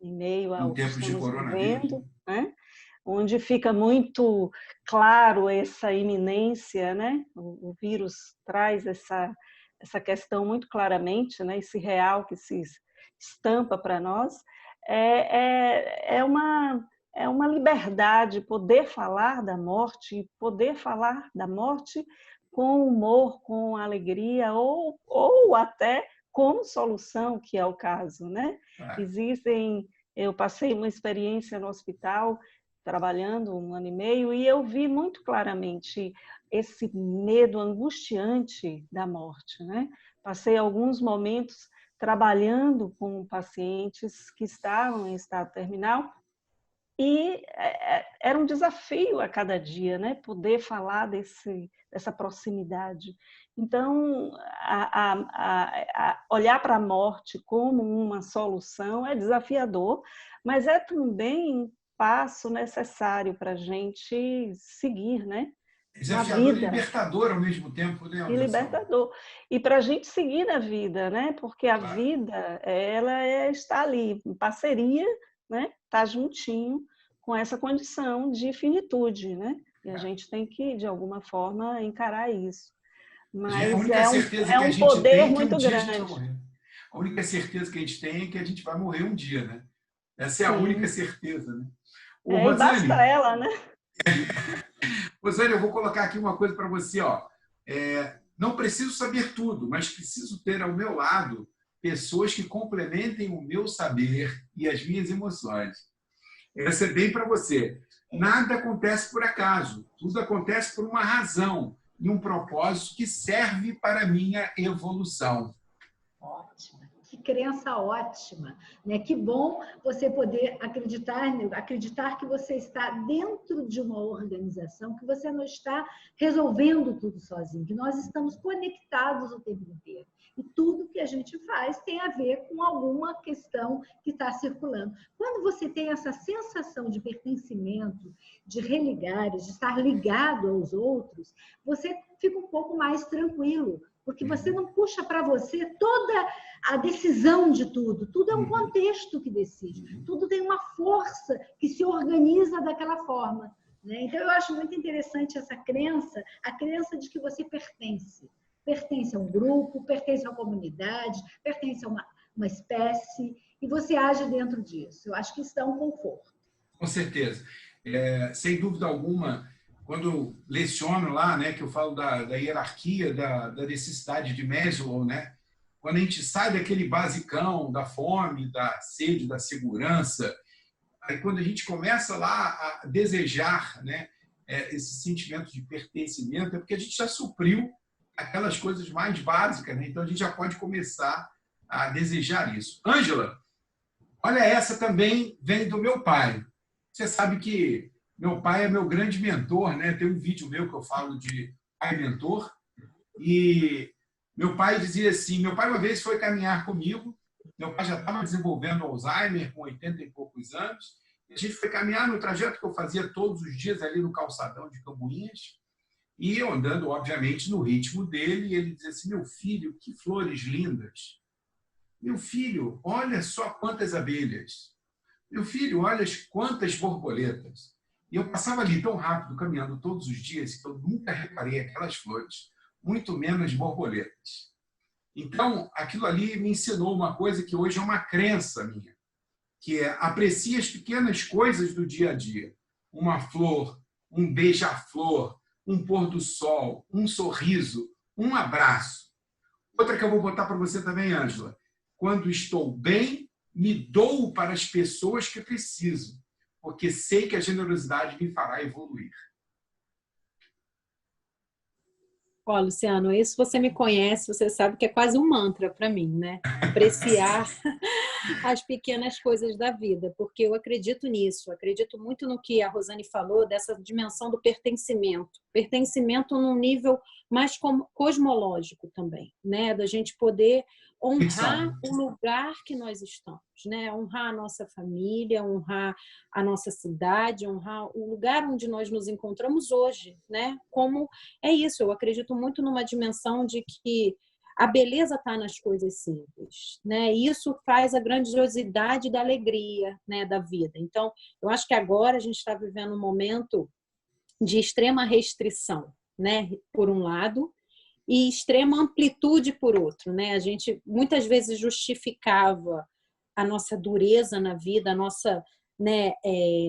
em meio Em ao que tempos de estamos coronavírus. vivendo, né? Onde fica muito claro essa iminência, né? O vírus traz essa questão muito claramente, né? Esse real que se estampa para nós, é uma liberdade poder falar da morte, e poder falar da morte com humor, com alegria, ou até como solução, que é o caso, né? Eu passei uma experiência no hospital, trabalhando 1 ano e meio, e eu vi muito claramente esse medo angustiante da morte, né? Passei alguns momentos trabalhando com pacientes que estavam em estado terminal, e era um desafio a cada dia, né? Poder falar dessa proximidade. Então, olhar para a morte como uma solução é desafiador, mas é também um passo necessário para a gente seguir, né? Na Desafiador e vida. libertador ao mesmo tempo, né, E Anderson? libertador. E para a gente seguir na vida, né? Porque a vida, ela está ali, em parceria, né? Está juntinho com essa condição de finitude, né? E a gente tem que, de alguma forma, encarar isso. A Mas única certeza é que a um gente poder tem é que um muito dia a gente vai grande. morrer. A única certeza que a gente tem é que a gente vai morrer um dia, né? Essa é a Sim. única certeza, né? Ô, E basta Rosane, ela, né? Rosane, eu vou colocar aqui uma coisa para você, ó. Não preciso saber tudo, mas preciso ter ao meu lado pessoas que complementem o meu saber e as minhas emoções. Essa é bem para você. Nada acontece por acaso, tudo acontece por uma razão e um propósito que serve para a minha evolução. Ótima. Que crença ótima, né? Que bom você poder acreditar que você está dentro de uma organização, que você não está resolvendo tudo sozinho, que nós estamos conectados o tempo inteiro. E tudo que a gente faz tem a ver com alguma questão que está circulando. Quando você tem essa sensação de pertencimento, de religares, de estar ligado aos outros, você fica um pouco mais tranquilo, porque você não puxa para você toda a decisão de tudo. Tudo é um contexto que decide. Tudo tem uma força que se organiza daquela forma, né? Então, eu acho muito interessante essa crença, a crença de que você pertence. Pertence a um grupo, pertence a uma comunidade, pertence a uma espécie, e você age dentro disso. Eu acho que isso dá um conforto. Com certeza. Sem dúvida alguma, quando eu leciono lá, né, que eu falo da hierarquia, da necessidade de Maslow, né, quando a gente sai daquele basicão, da fome, da sede, da segurança, aí quando a gente começa lá a desejar, né, esse sentimento de pertencimento, é porque a gente já supriu aquelas coisas mais básicas, né? Então a gente já pode começar a desejar isso. Ângela, olha, essa também vem do meu pai. Você sabe que meu pai é meu grande mentor, né? Tem um vídeo meu que eu falo de pai mentor. E meu pai dizia assim, meu pai uma vez foi caminhar comigo, meu pai já estava desenvolvendo Alzheimer com 80 e poucos anos, e a gente foi caminhar no trajeto que eu fazia todos os dias ali no calçadão de Cambuinhas, e eu andando, obviamente, no ritmo dele, e ele dizia assim, meu filho, que flores lindas. Meu filho, olha só quantas abelhas. Meu filho, olha quantas borboletas. E eu passava ali tão rápido, caminhando todos os dias, que eu nunca reparei aquelas flores, muito menos borboletas. Então, aquilo ali me ensinou uma coisa que hoje é uma crença minha, que é aprecie as pequenas coisas do dia a dia. Uma flor, um beija-flor, um pôr do sol, um sorriso, um abraço. Outra que eu vou botar para você também, Ângela. Quando estou bem, me dou para as pessoas que preciso, porque sei que a generosidade me fará evoluir. Ó, Luciano, isso você me conhece, você sabe que é quase um mantra para mim, né? Apreciar as pequenas coisas da vida, porque eu acredito nisso, acredito muito no que a Rosane falou, dessa dimensão do pertencimento. Pertencimento num nível mais cosmológico também, né? Da gente poder honrar o lugar que nós estamos, né? Honrar a nossa família, honrar a nossa cidade, honrar o lugar onde nós nos encontramos hoje, né? Como é isso, eu acredito muito numa dimensão de que a beleza está nas coisas simples, né? E isso faz a grandiosidade da alegria, né, da vida. Então, eu acho que agora a gente está vivendo um momento de extrema restrição, né, por um lado, e extrema amplitude por outro, né? A gente muitas vezes justificava a nossa dureza na vida, a nossa, né,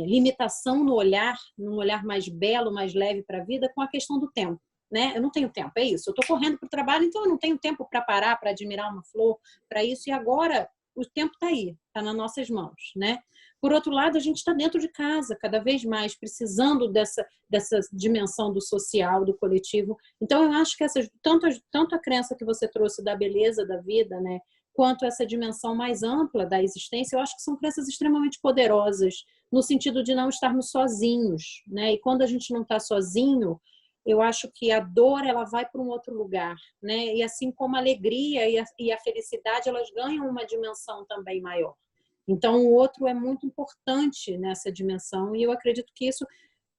limitação no olhar, num olhar mais belo, mais leve para a vida, com a questão do tempo. Né? Eu não tenho tempo, é isso. Eu estou correndo para o trabalho, então eu não tenho tempo para parar, para admirar uma flor, para isso. E agora o tempo está aí, está nas nossas mãos, né? Por outro lado, a gente está dentro de casa, cada vez mais precisando dessa dimensão do social, do coletivo. Então, eu acho que tanto a crença que você trouxe da beleza da vida, né, quanto essa dimensão mais ampla da existência, eu acho que são crenças extremamente poderosas, no sentido de não estarmos sozinhos, né? E quando a gente não está sozinho, eu acho que a dor ela vai para um outro lugar, né? E assim como a alegria e a felicidade, elas ganham uma dimensão também maior. Então, o outro é muito importante nessa dimensão, e eu acredito que isso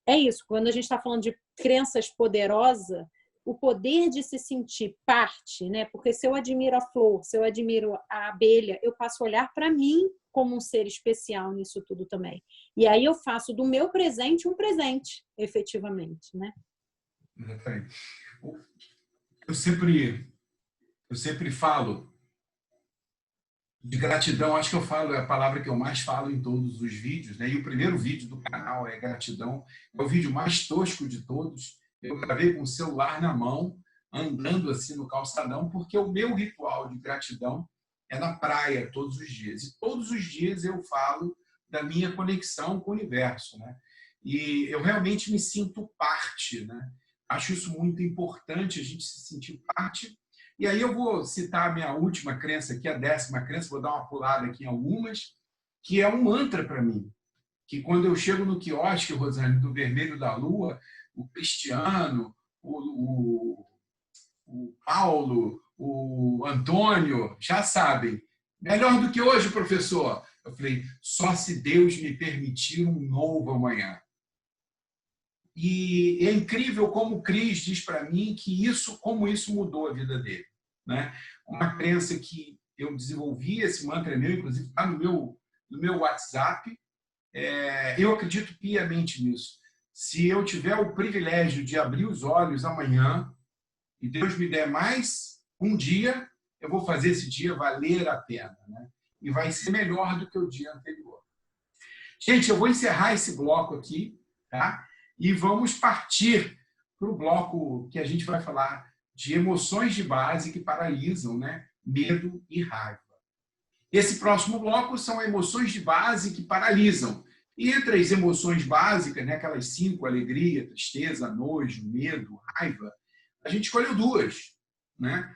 é isso. Quando a gente está falando de crenças poderosas, o poder de se sentir parte, né? Porque se eu admiro a flor, se eu admiro a abelha, eu passo a olhar para mim como um ser especial nisso tudo também. E aí eu faço do meu presente um presente, efetivamente, né? Eu sempre falo de gratidão, acho que eu falo, é a palavra que eu mais falo em todos os vídeos, né? E o primeiro vídeo do canal é gratidão, é o vídeo mais tosco de todos. Eu gravei com o celular na mão, andando assim no calçadão, porque o meu ritual de gratidão é na praia todos os dias. E todos os dias eu falo da minha conexão com o universo, né? E eu realmente me sinto parte, né? Acho isso muito importante, a gente se sentir parte. E aí eu vou citar a minha última crença, que é a 10ª crença, vou dar uma pulada aqui em algumas, que é um mantra para mim. Que quando eu chego no quiosque, Rosane, do Vermelho da Lua, o Cristiano, o Paulo, o Antônio, já sabem. Melhor do que hoje, professor. Eu falei, só se Deus me permitir um novo amanhã. E é incrível como o Cris diz para mim que como isso mudou a vida dele, né? Uma crença que eu desenvolvi, esse mantra é meu, inclusive está no meu WhatsApp. Eu acredito piamente nisso. Se eu tiver o privilégio de abrir os olhos amanhã e Deus me der mais um dia, eu vou fazer esse dia valer a pena, né? E vai ser melhor do que o dia anterior. Gente, eu vou encerrar esse bloco aqui, tá? E vamos partir para o bloco que a gente vai falar de emoções de base que paralisam, né? Medo e raiva. Esse próximo bloco são emoções de base que paralisam. E entre as emoções básicas, né, aquelas 5, alegria, tristeza, nojo, medo, raiva, a gente escolheu 2, né?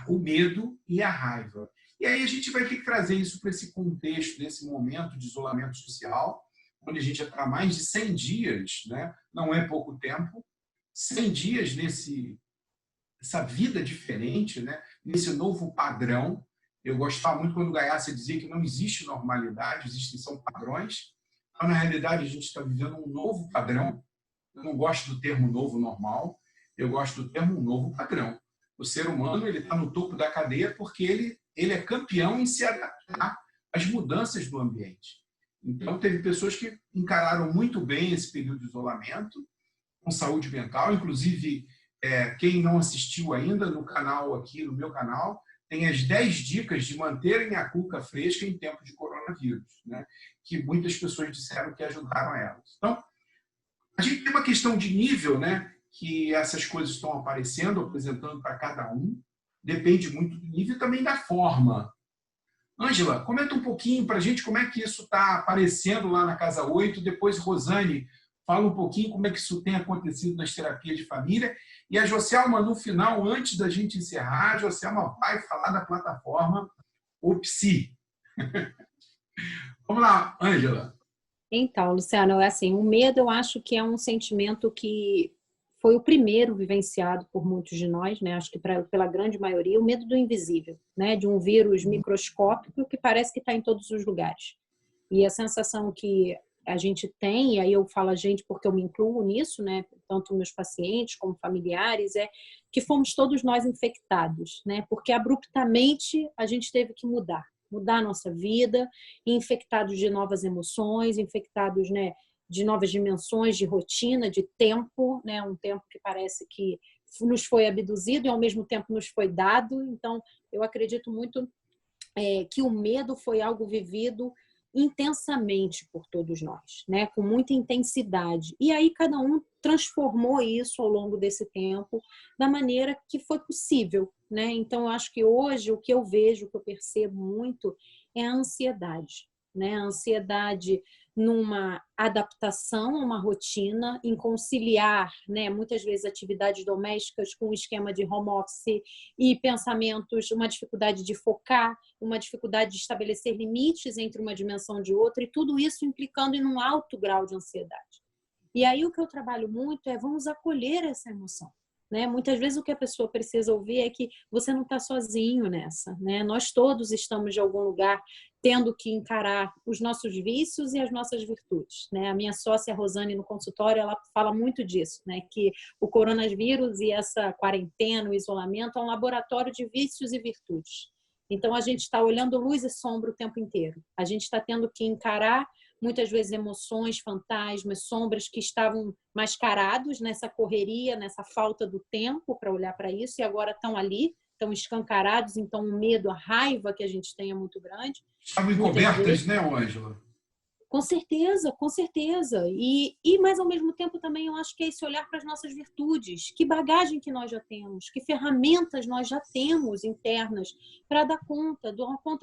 O medo e a raiva. E aí a gente vai ter que trazer isso para esse contexto, desse momento de isolamento social, onde a gente já está há mais de 100 dias, né? Não é pouco tempo, 100 dias nessa vida diferente, né? Nesse novo padrão. Eu gostava muito quando o Gaiasse dizia que não existe normalidade, são padrões. Então, na realidade, a gente está vivendo um novo padrão. Eu não gosto do termo novo normal, eu gosto do termo novo padrão. O ser humano está no topo da cadeia porque ele é campeão em se adaptar às mudanças do ambiente. Então, teve pessoas que encararam muito bem esse período de isolamento, com saúde mental. Inclusive, quem não assistiu ainda no canal aqui, no meu canal, tem as 10 dicas de manterem a cuca fresca em tempo de coronavírus, né? Que muitas pessoas disseram que ajudaram elas. Então, a gente tem uma questão de nível, né? Que essas coisas estão aparecendo, apresentando para cada um. Depende muito do nível e também da forma. Ângela, comenta um pouquinho para a gente como é que isso está aparecendo lá na Casa 8. Depois, Rosane, fala um pouquinho como é que isso tem acontecido nas terapias de família. E a Joselma, no final, antes da gente encerrar, a Joselma vai falar da plataforma OPSI. Vamos lá, Ângela. Então, Luciano, assim, o medo eu acho que é um sentimento que foi o primeiro vivenciado por muitos de nós, né? Acho que pela grande maioria, o medo do invisível, né? De um vírus microscópico que parece que está em todos os lugares. E a sensação que a gente tem, e aí eu falo a gente porque eu me incluo nisso, né? Tanto meus pacientes como familiares, é que fomos todos nós infectados, né? Porque abruptamente a gente teve que mudar a nossa vida, infectados de novas emoções, infectados, né, de novas dimensões de rotina, de tempo, né? Um tempo que parece que nos foi abduzido e ao mesmo tempo nos foi dado. Então, eu acredito muito que o medo foi algo vivido intensamente por todos nós, né? Com muita intensidade. E aí cada um transformou isso ao longo desse tempo da maneira que foi possível, né? Então, eu acho que hoje o que eu vejo, o que eu percebo muito é a ansiedade, né? A ansiedade numa adaptação a uma rotina, em conciliar, né, muitas vezes atividades domésticas com o esquema de home office e pensamentos, uma dificuldade de focar, uma dificuldade de estabelecer limites entre uma dimensão e outra, e tudo isso implicando em um alto grau de ansiedade. E aí o que eu trabalho muito é vamos acolher essa emoção. Né? Muitas vezes o que a pessoa precisa ouvir é que você não está sozinho nessa, né? Nós todos estamos de algum lugar tendo que encarar os nossos vícios e as nossas virtudes, né? A minha sócia Rosane no consultório, ela fala muito disso, né? Que o coronavírus e essa quarentena, o isolamento é um laboratório de vícios e virtudes. Então a gente está olhando luz e sombra o tempo inteiro. A gente está tendo que encarar muitas vezes emoções, fantasmas, sombras que estavam mascarados nessa correria, nessa falta do tempo para olhar para isso, e agora estão ali, estão escancarados. Então o medo, a raiva que a gente tem é muito grande. Estavam encobertas, né, Ângela? Com certeza, com certeza. E mas ao mesmo tempo também eu acho que é esse olhar para as nossas virtudes, que bagagem que nós já temos, que ferramentas nós já temos internas para dar conta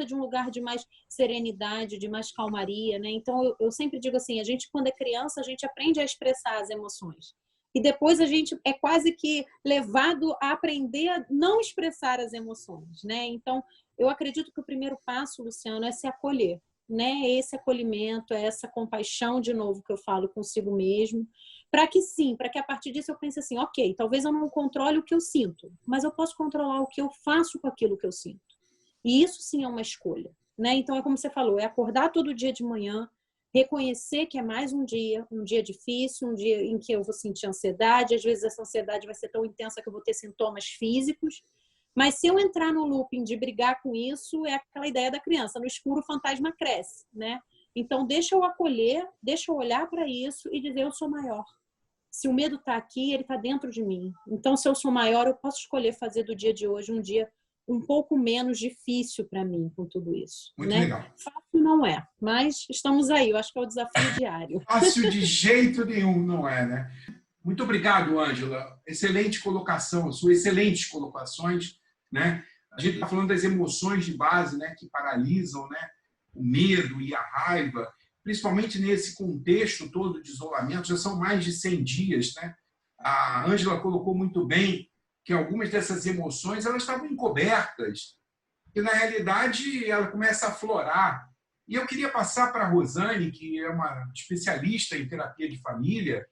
de um lugar de mais serenidade, de mais calmaria, né? Então eu sempre digo assim, a gente quando é criança, a gente aprende a expressar as emoções. E depois a gente é quase que levado a aprender a não expressar as emoções, né? Então, eu acredito que o primeiro passo, Luciano, é se acolher. Né? Esse acolhimento, essa compaixão, de novo, que eu falo consigo mesmo, para que a partir disso eu pense assim, ok, talvez eu não controle o que eu sinto, mas eu posso controlar o que eu faço com aquilo que eu sinto. E isso sim é uma escolha, né? Então é como você falou, é acordar todo dia de manhã, reconhecer que é mais um dia difícil, um dia em que eu vou sentir ansiedade, às vezes essa ansiedade vai ser tão intensa que eu vou ter sintomas físicos, mas se eu entrar no looping de brigar com isso, é aquela ideia da criança, no escuro o fantasma cresce, né? Então deixa eu acolher, deixa eu olhar para isso e dizer eu sou maior. Se o medo está aqui, ele está dentro de mim. Então se eu sou maior, eu posso escolher fazer do dia de hoje um dia um pouco menos difícil para mim com tudo isso. Muito né? legal. Fácil não é, mas estamos aí. Eu acho que é o desafio diário. Fácil de jeito nenhum, não é, né? Muito obrigado, Ângela. Excelente colocação, suas excelentes colocações, né? A gente está falando das emoções de base, né, que paralisam, né, o medo e a raiva, principalmente nesse contexto todo de isolamento. Já são mais de 100 dias, né? A Ângela colocou muito bem que algumas dessas emoções elas estavam encobertas e, na realidade, ela começa a aflorar. E eu queria passar para a Rosane, que é uma especialista em terapia de família,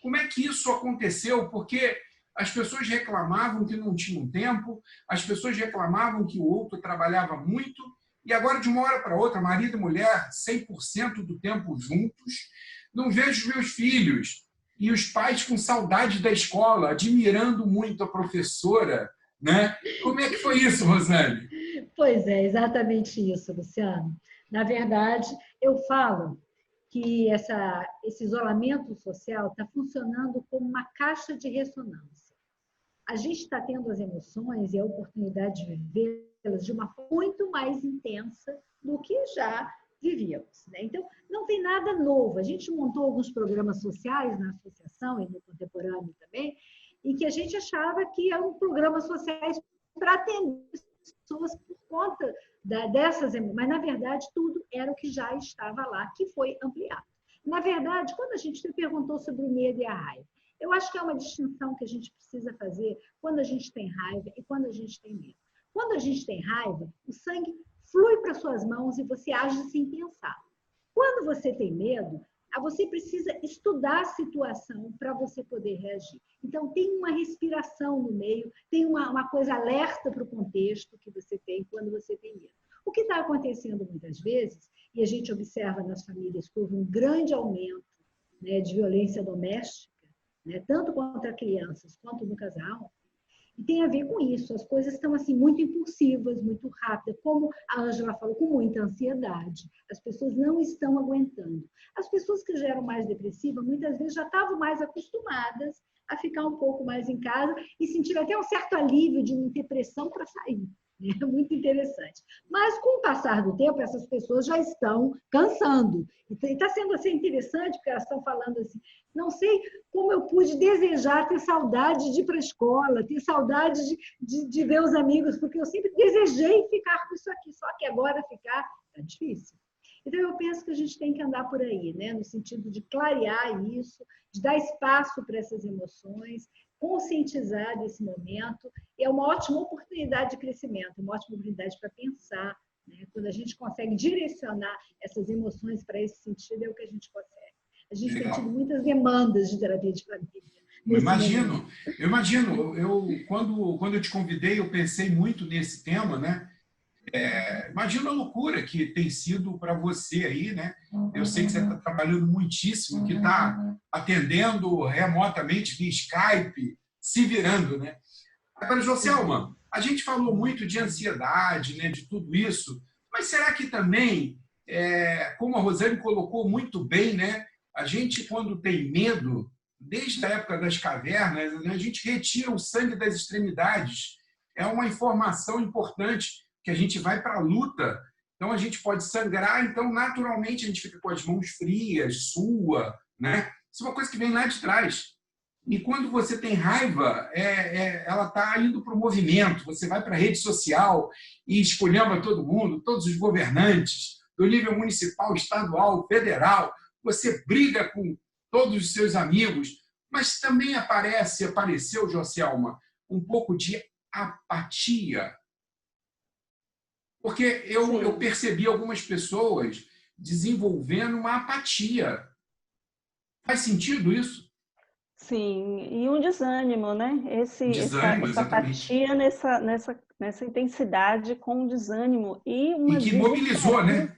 como é que isso aconteceu, porque as pessoas reclamavam que não tinham tempo, as pessoas reclamavam que o outro trabalhava muito, e agora, de uma hora para outra, marido e mulher, 100% do tempo juntos, não vejo os meus filhos. E os pais com saudade da escola, admirando muito a professora, né? Como é que foi isso, Rosane? Pois é, exatamente isso, Luciano. Na verdade, eu falo que esse isolamento social está funcionando como uma caixa de ressonância. A gente está tendo as emoções e a oportunidade de vivê-las de uma forma muito mais intensa do que já vivíamos. Né? Então, não tem nada novo. A gente montou alguns programas sociais na associação e no contemporâneo também, em que a gente achava que eram programas sociais para atender pessoas por conta dessas emoções, mas, na verdade, tudo era o que já estava lá, que foi ampliado. Na verdade, quando a gente te perguntou sobre o medo e a raiva, eu acho que é uma distinção que a gente precisa fazer quando a gente tem raiva e quando a gente tem medo. Quando a gente tem raiva, o sangue flui para suas mãos e você age sem pensar. Quando você tem medo, você precisa estudar a situação para você poder reagir. Então, tem uma respiração no meio, tem uma coisa alerta para o contexto que você tem quando você tem medo. O que está acontecendo muitas vezes, e a gente observa nas famílias que houve um grande aumento, né, de violência doméstica, né, tanto contra crianças quanto no casal, e tem a ver com isso. As coisas estão assim muito impulsivas, muito rápidas, como a Ângela falou, com muita ansiedade. As pessoas não estão aguentando. As pessoas que já eram mais depressivas, muitas vezes já estavam mais acostumadas a ficar um pouco mais em casa e sentir até um certo alívio de não ter pressão para sair. É muito interessante. Mas, com o passar do tempo, essas pessoas já estão cansando. E está sendo assim interessante, porque elas estão falando assim, não sei como eu pude desejar ter saudade de ir para a escola, ter saudade de ver os amigos, porque eu sempre desejei ficar com isso aqui, só que agora ficar é difícil. Então, eu penso que a gente tem que andar por aí, né? No sentido de clarear isso, de dar espaço para essas emoções, conscientizar desse momento. É uma ótima oportunidade de crescimento, uma ótima oportunidade para pensar. Né? Quando a gente consegue direcionar essas emoções para esse sentido, é o que a gente consegue. A gente tem tido muitas demandas de terapia de família. Eu imagino. Quando eu te convidei, eu pensei muito nesse tema, né? Imagina a loucura que tem sido para você aí, né? Eu sei que você está trabalhando muitíssimo, que está atendendo remotamente via Skype, se virando, né? Agora, Joselma, a gente falou muito de ansiedade, né? De tudo isso, mas será que também, como a Rosane colocou muito bem, né? A gente, quando tem medo, desde a época das cavernas, né, a gente retira o sangue das extremidades. É uma informação importante que a gente vai para a luta, então a gente pode sangrar, então naturalmente a gente fica com as mãos frias, sua, né? Isso é uma coisa que vem lá de trás. E quando você tem raiva, ela está indo para o movimento, você vai para a rede social e esculhamba todo mundo, todos os governantes, do nível municipal, estadual, federal, você briga com todos os seus amigos, mas também apareceu, Joselma, um pouco de apatia. Porque eu percebi algumas pessoas desenvolvendo uma apatia. Faz sentido isso? Sim, e um desânimo, né? Essa apatia nessa intensidade com o desânimo. E que mobilizou, né?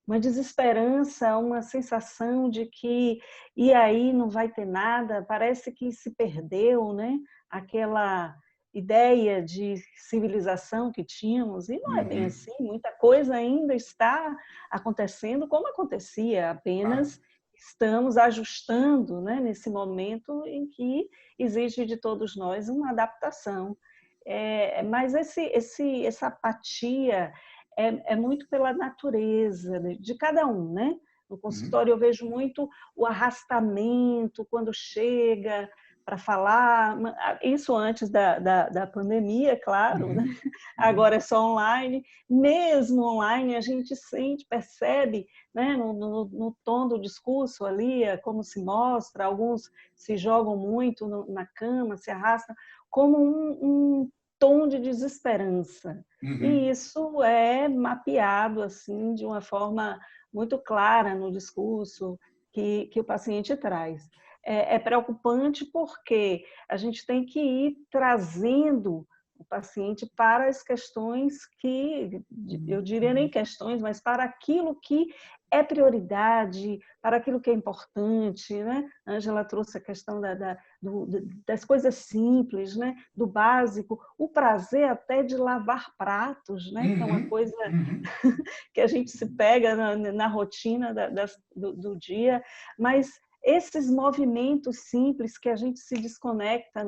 uma desesperança, uma sensação de que e aí não vai ter nada, parece que se perdeu, né? Aquela ideia de civilização que tínhamos, e não é bem assim, muita coisa ainda está acontecendo como acontecia, apenas estamos ajustando, né, nesse momento em que exige de todos nós uma adaptação. Mas essa apatia é muito pela natureza de cada um, né? No consultório eu vejo muito o arrastamento quando chega para falar, isso antes da pandemia, claro, né? Agora é só online. Mesmo online a gente sente, percebe, né? No tom do discurso ali, como se mostra, alguns se jogam muito na cama, se arrastam, como um tom de desesperança. E isso é mapeado assim de uma forma muito clara no discurso que o paciente traz. É preocupante porque a gente tem que ir trazendo o paciente para as questões que, eu diria nem questões, mas para aquilo que é prioridade, para aquilo que é importante, né? A Ângela trouxe a questão das coisas simples, né? Do básico, o prazer até de lavar pratos, né? Que é uma coisa que a gente se pega na rotina do dia, mas esses movimentos simples que a gente se desconecta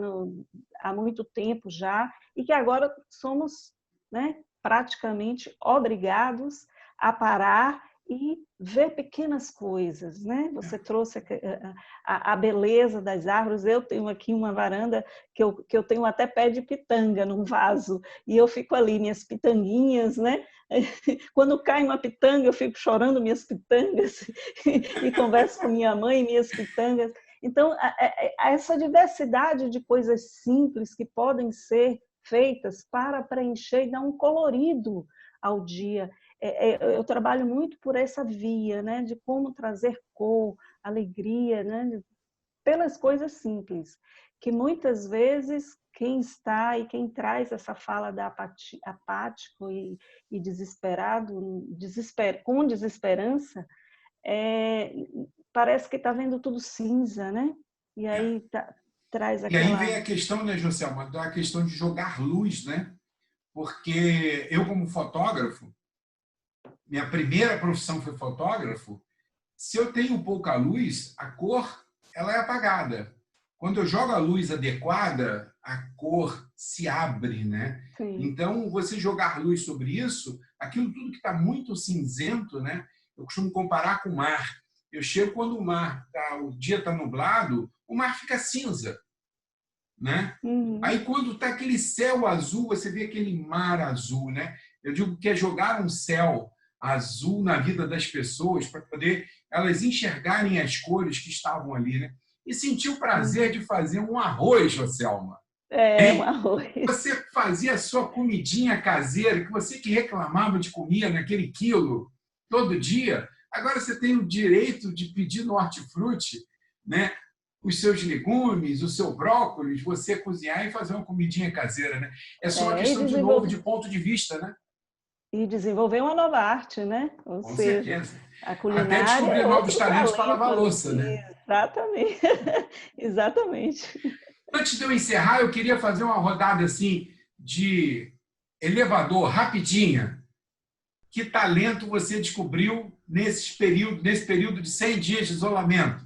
há muito tempo já e que agora somos, né, praticamente obrigados a parar e ver pequenas coisas, né? Você trouxe a beleza das árvores. Eu tenho aqui uma varanda que eu tenho até pé de pitanga num vaso e eu fico ali, minhas pitanguinhas, né? Quando cai uma pitanga, eu fico chorando minhas pitangas e converso com minha mãe e minhas pitangas. Então, essa diversidade de coisas simples que podem ser feitas para preencher e dar um colorido ao dia. Eu trabalho muito por essa via, né, de como trazer cor, alegria, né, pelas coisas simples, que muitas vezes quem está e quem traz essa fala da apático e desesperado, com desesperança, parece que está vendo tudo cinza, né? E aí traz aquela... E aí vem a questão, né, Joselma, a questão de jogar luz, né? Porque eu, como fotógrafo, minha primeira profissão foi fotógrafo, se eu tenho pouca luz, a cor ela é apagada. Quando eu jogo a luz adequada, a cor se abre, né? Sim. Então, você jogar luz sobre isso, aquilo tudo que está muito cinzento, né? Eu costumo comparar com o mar. Eu chego quando o dia está nublado, o mar fica cinza, né? Aí quando está aquele céu azul, você vê aquele mar azul, né? Eu digo que é jogar um céu azul na vida das pessoas para poder elas enxergarem as cores que estavam ali, né? E sentir o prazer de fazer um arroz, Joselma. Um arroz. Você fazia a sua comidinha caseira, que você que reclamava de comer naquele quilo todo dia, agora você tem o direito de pedir no hortifruti, né? Os seus legumes, o seu brócolis, você cozinhar e fazer uma comidinha caseira, né? É só uma questão, de novo, de ponto de vista, né? E desenvolver uma nova arte, né? Ou Com seja, certeza. a culinária Até descobrir novos talentos para lavar a louça, né? Exatamente. Exatamente. Antes de eu encerrar, eu queria fazer uma rodada assim de elevador, rapidinha. Que talento você descobriu nesse período de 100 dias de isolamento?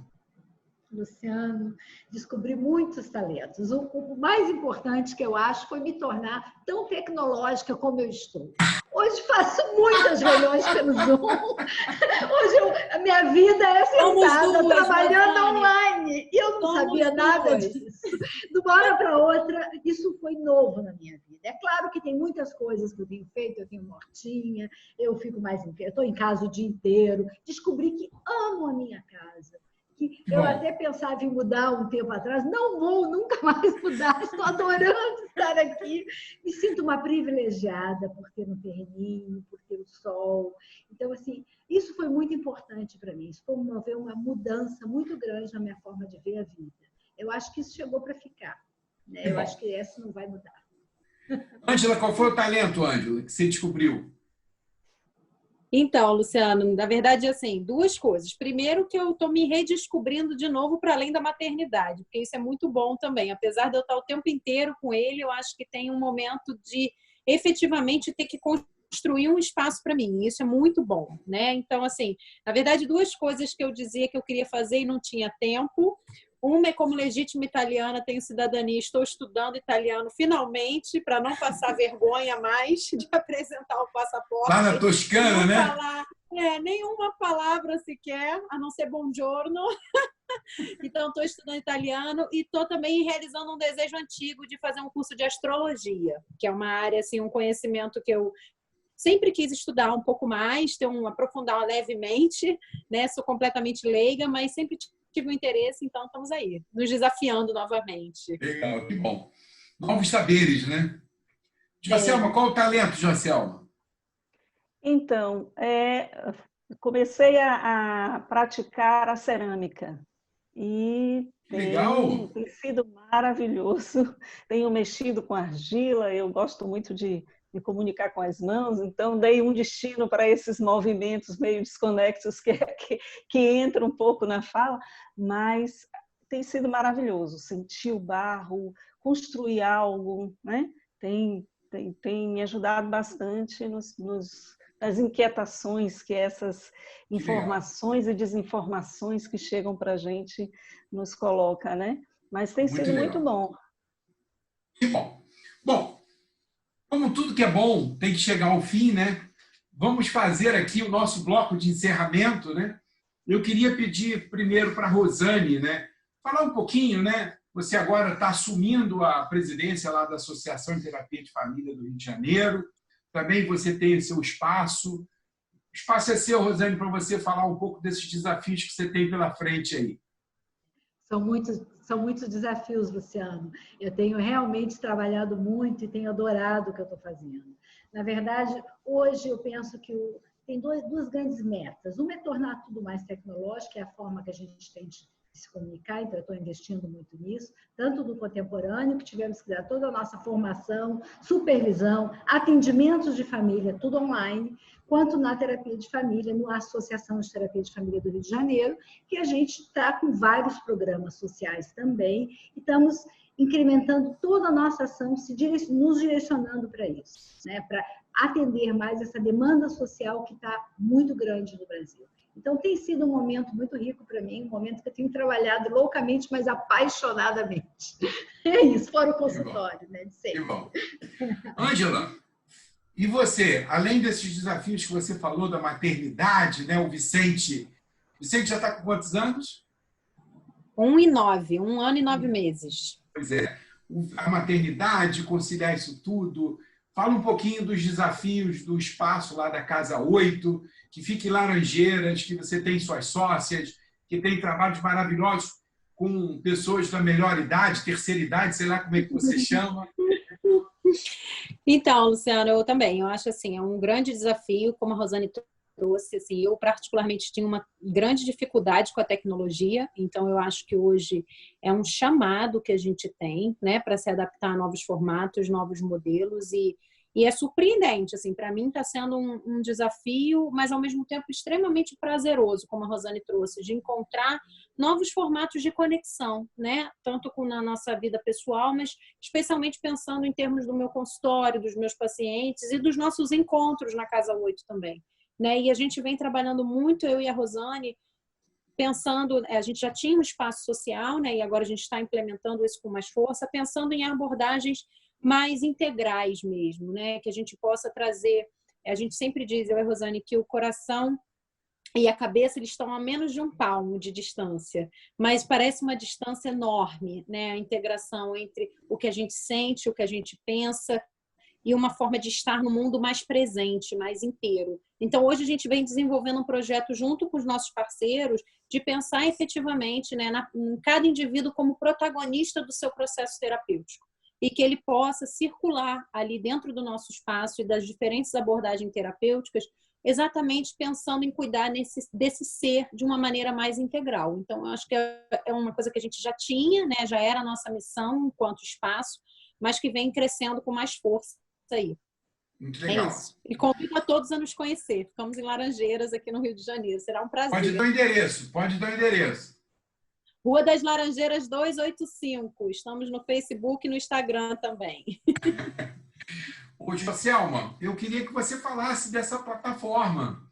Luciano, descobri muitos talentos. O mais importante que eu acho foi me tornar tão tecnológica como eu estou. Hoje faço muitas reuniões pelo Zoom. Hoje a minha vida é sentada, trabalhando online. E eu não sabia nada disso. De uma hora para outra, isso foi novo na minha vida. É claro que tem muitas coisas que eu tenho feito. Eu tenho uma hortinha, eu estou em casa o dia inteiro. Descobri que amo a minha casa. Que eu até pensava em mudar um tempo atrás, não vou nunca mais mudar, estou adorando estar aqui, me sinto uma privilegiada por ter um terreninho, por ter o sol. Então, assim, isso foi muito importante para mim, isso promoveu uma mudança muito grande na minha forma de ver a vida. Eu acho que isso chegou para ficar, né? Eu acho que essa não vai mudar. Ângela, qual foi o talento, Ângela, que você descobriu? Então, Luciano, na verdade, assim, duas coisas. Primeiro, que eu estou me redescobrindo de novo para além da maternidade, porque isso é muito bom também. Apesar de eu estar o tempo inteiro com ele, eu acho que tem um momento de efetivamente ter que construir um espaço para mim. Isso é muito bom, né? Então, assim, na verdade, duas coisas que eu dizia que eu queria fazer e não tinha tempo. Uma é como legítima italiana, tenho cidadania, estou estudando italiano finalmente, para não passar vergonha mais de apresentar o passaporte. Lá na Toscana, né? Falar nenhuma palavra sequer, a não ser buongiorno. Então, estou estudando italiano e estou também realizando um desejo antigo de fazer um curso de astrologia, que é uma área, assim, um conhecimento que eu sempre quis estudar um pouco mais, aprofundar levemente, né? Sou completamente leiga, mas sempre tive um interesse, então estamos aí, nos desafiando novamente. Legal, que bom. Novos saberes, né? Jocelma, qual o talento, Jocelma? Então, comecei a praticar a cerâmica e Legal. tem sido maravilhoso. Tenho mexido com argila, eu gosto muito de me comunicar com as mãos, então dei um destino para esses movimentos meio desconexos que entram um pouco na fala, mas tem sido maravilhoso. Sentir o barro, construir algo, né? Tem me ajudado bastante nas inquietações que essas informações e desinformações que chegam para a gente nos coloca, né? Mas tem sido muito bom. Que bom. Bom, como tudo que é bom tem que chegar ao fim, né? Vamos fazer aqui o nosso bloco de encerramento, né? Eu queria pedir primeiro para a Rosane, né? Falar um pouquinho, né? Você agora está assumindo a presidência lá da Associação de Terapia de Família do Rio de Janeiro. Também você tem o seu espaço. O espaço é seu, Rosane, para você falar um pouco desses desafios que você tem pela frente aí. São muitos desafios, Luciano. Eu tenho realmente trabalhado muito e tenho adorado o que eu estou fazendo. Na verdade, hoje eu penso que tem duas grandes metas. Uma é tornar tudo mais tecnológico, que é a forma que a gente tem de se comunicar, então eu estou investindo muito nisso, tanto no contemporâneo, que tivemos que dar toda a nossa formação, supervisão, atendimentos de família, tudo online, quanto na terapia de família, na Associação de Terapia de Família do Rio de Janeiro, que a gente está com vários programas sociais também, e estamos incrementando toda a nossa ação, nos direcionando para isso, né? Para atender mais essa demanda social que está muito grande no Brasil. Então, tem sido um momento muito rico para mim, um momento que eu tenho trabalhado loucamente, mas apaixonadamente. É isso, fora o consultório, né? De sempre. Que bom. Ângela, e você, além desses desafios que você falou da maternidade, né? O Vicente já está com quantos anos? 1 e 9, 1 ano e 9 meses. Pois é. A maternidade, conciliar isso tudo. Fala um pouquinho dos desafios do espaço lá da Casa 8, que fica em Laranjeiras, que você tem suas sócias, que tem trabalhos maravilhosos com pessoas da melhor idade, terceira idade, sei lá como é que você chama. Então, Luciano, eu também. Eu acho assim, é um grande desafio, como a Rosane trouxe. Assim, eu particularmente tinha uma grande dificuldade com a tecnologia, então eu acho que hoje é um chamado que a gente tem, né, para se adaptar a novos formatos, novos modelos e é surpreendente, assim, para mim está sendo um desafio, mas ao mesmo tempo extremamente prazeroso, como a Rosane trouxe, de encontrar novos formatos de conexão, né? Tanto na nossa vida pessoal, mas especialmente pensando em termos do meu consultório, dos meus pacientes e dos nossos encontros na Casa 8 também, né? E a gente vem trabalhando muito, eu e a Rosane, pensando, a gente já tinha um espaço social, né? E agora a gente está implementando isso com mais força, pensando em abordagens mais integrais mesmo, né? Que a gente possa trazer, a gente sempre diz, eu e a Rosane, que o coração e a cabeça eles estão a menos de um palmo de distância, mas parece uma distância enorme, né? A integração entre o que a gente sente, o que a gente pensa e uma forma de estar no mundo mais presente, mais inteiro. Então, hoje a gente vem desenvolvendo um projeto junto com os nossos parceiros de pensar efetivamente, né, em cada indivíduo como protagonista do seu processo terapêutico e que ele possa circular ali dentro do nosso espaço e das diferentes abordagens terapêuticas, exatamente pensando em cuidar desse ser de uma maneira mais integral. Então, eu acho que é uma coisa que a gente já tinha, né, já era a nossa missão enquanto espaço, mas que vem crescendo com mais força aí. Muito É legal. isso. E convido a todos a nos conhecer. Ficamos em Laranjeiras, aqui no Rio de Janeiro. Será um prazer. Pode dar o endereço, pode dar o endereço. Rua das Laranjeiras 285. Estamos no Facebook e no Instagram também. Ô, Joselma, eu queria que você falasse dessa plataforma,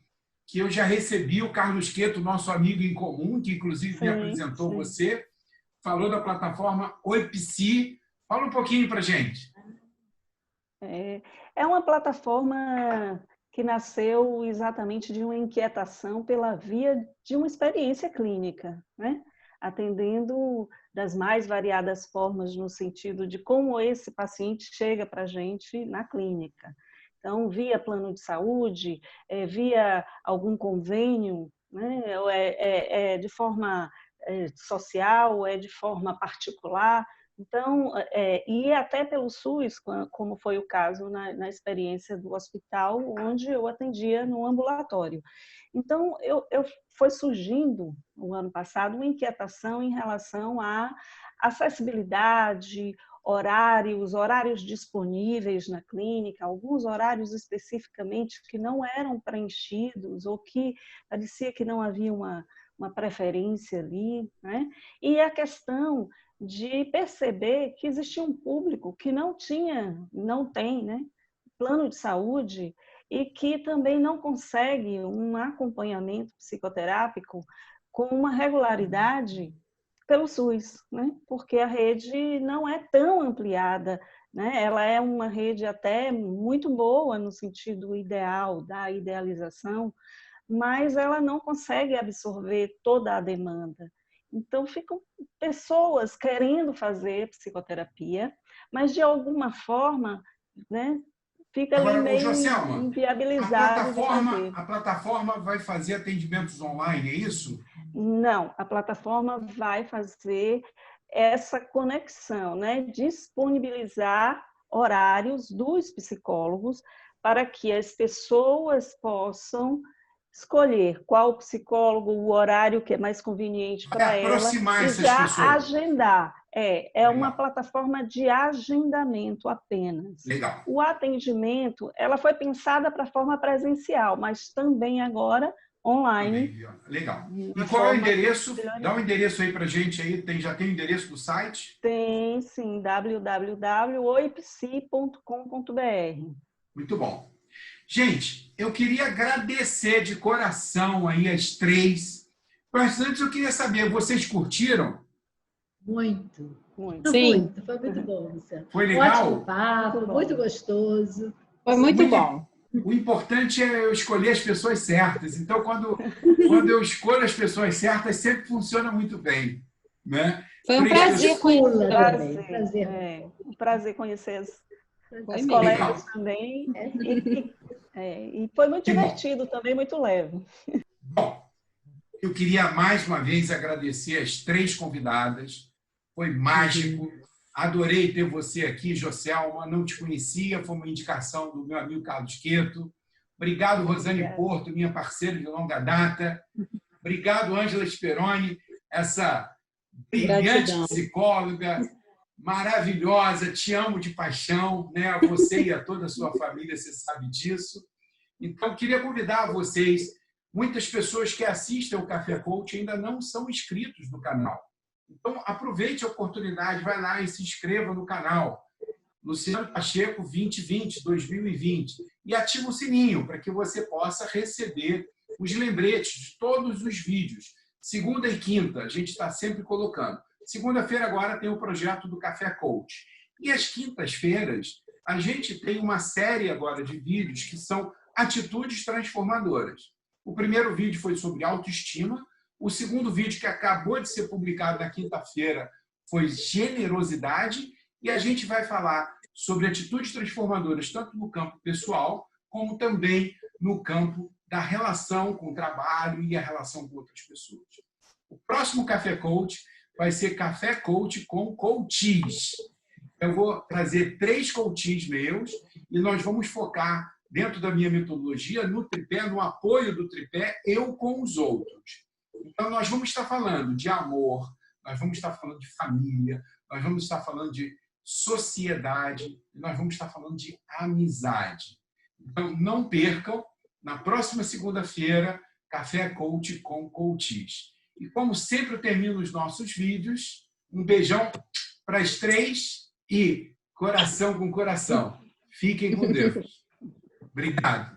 que eu já recebi o Carlos Queto, nosso amigo em comum, que inclusive me apresentou você, falou da plataforma Oi Psi. Fala um pouquinho para a gente. É uma plataforma que nasceu exatamente de uma inquietação pela via de uma experiência clínica, né? Atendendo das mais variadas formas no sentido de como esse paciente chega para a gente na clínica. Então, via plano de saúde, via algum convênio, né? É de forma social, é de forma particular. Então, e até pelo SUS, como foi o caso na experiência do hospital, onde eu atendia no ambulatório. Então, foi surgindo, no ano passado, uma inquietação em relação à acessibilidade, horários disponíveis na clínica, alguns horários especificamente que não eram preenchidos ou que parecia que não havia uma preferência ali, né? E a questão de perceber que existia um público que não tem, né, plano de saúde e que também não consegue um acompanhamento psicoterápico com uma regularidade pelo SUS, né? Porque a rede não é tão ampliada, né? Ela é uma rede até muito boa no sentido ideal da idealização, mas ela não consegue absorver toda a demanda. Então, ficam pessoas querendo fazer psicoterapia, mas de alguma forma, né, fica ali meio inviabilizado de fazer. A plataforma vai fazer atendimentos online, é isso? Não, a plataforma vai fazer essa conexão, né, disponibilizar horários dos psicólogos para que as pessoas possam escolher qual psicólogo, o horário que é mais conveniente para ela e já agendar. É uma plataforma de agendamento apenas. Legal. O atendimento, ela foi pensada para a forma presencial, mas também agora online. Também, legal. E qual é o endereço? Dá um endereço aí para a gente aí. Já tem o endereço do site? Tem, sim, www.oipsi.com.br. Muito bom. Gente, eu queria agradecer de coração aí as três. Mas antes eu queria saber, vocês curtiram? Muito. Sim. Muito. Foi muito bom, Luciano. Foi legal? Ótimo papo, muito gostoso. Foi muito bom. O importante é eu escolher as pessoas certas. Então, quando eu escolho as pessoas certas, sempre funciona muito bem. Né? Foi um prazer conhecer. Um prazer conhecer as colegas também. E foi muito divertido também, muito leve. Bom, eu queria mais uma vez agradecer as três convidadas. Foi mágico. Adorei ter você aqui, Joselma. Não te conhecia, foi uma indicação do meu amigo Carlos Queto. Obrigado, Rosane Porto, minha parceira de longa data. Obrigado, Ângela Speroni, essa brilhante psicóloga, maravilhosa. Te amo de paixão, né? A você e a toda a sua família, você sabe disso. Então, queria convidar vocês. Muitas pessoas que assistem o Café Coach ainda não são inscritos no canal. Então, aproveite a oportunidade, vai lá e se inscreva no canal. Luciano Pacheco 2020, e ativa o sininho para que você possa receber os lembretes de todos os vídeos. Segunda e quinta, a gente está sempre colocando. Segunda-feira agora tem o projeto do Café Coach. E às quintas-feiras, a gente tem uma série agora de vídeos que são atitudes transformadoras. O primeiro vídeo foi sobre autoestima. O segundo vídeo, que acabou de ser publicado na quinta-feira, foi generosidade. E a gente vai falar sobre atitudes transformadoras, tanto no campo pessoal, como também no campo da relação com o trabalho e a relação com outras pessoas. O próximo Café Coach vai ser Café Coach com coaches. Eu vou trazer 3 coaches meus e nós vamos focar, dentro da minha metodologia, no tripé, no apoio do tripé, eu com os outros. Então, nós vamos estar falando de amor, nós vamos estar falando de família, nós vamos estar falando de sociedade, nós vamos estar falando de amizade. Então, não percam, na próxima segunda-feira, Café Coach com Coaches. E como sempre eu termino os nossos vídeos, um beijão para as 3 e coração com coração. Fiquem com Deus. Obrigado.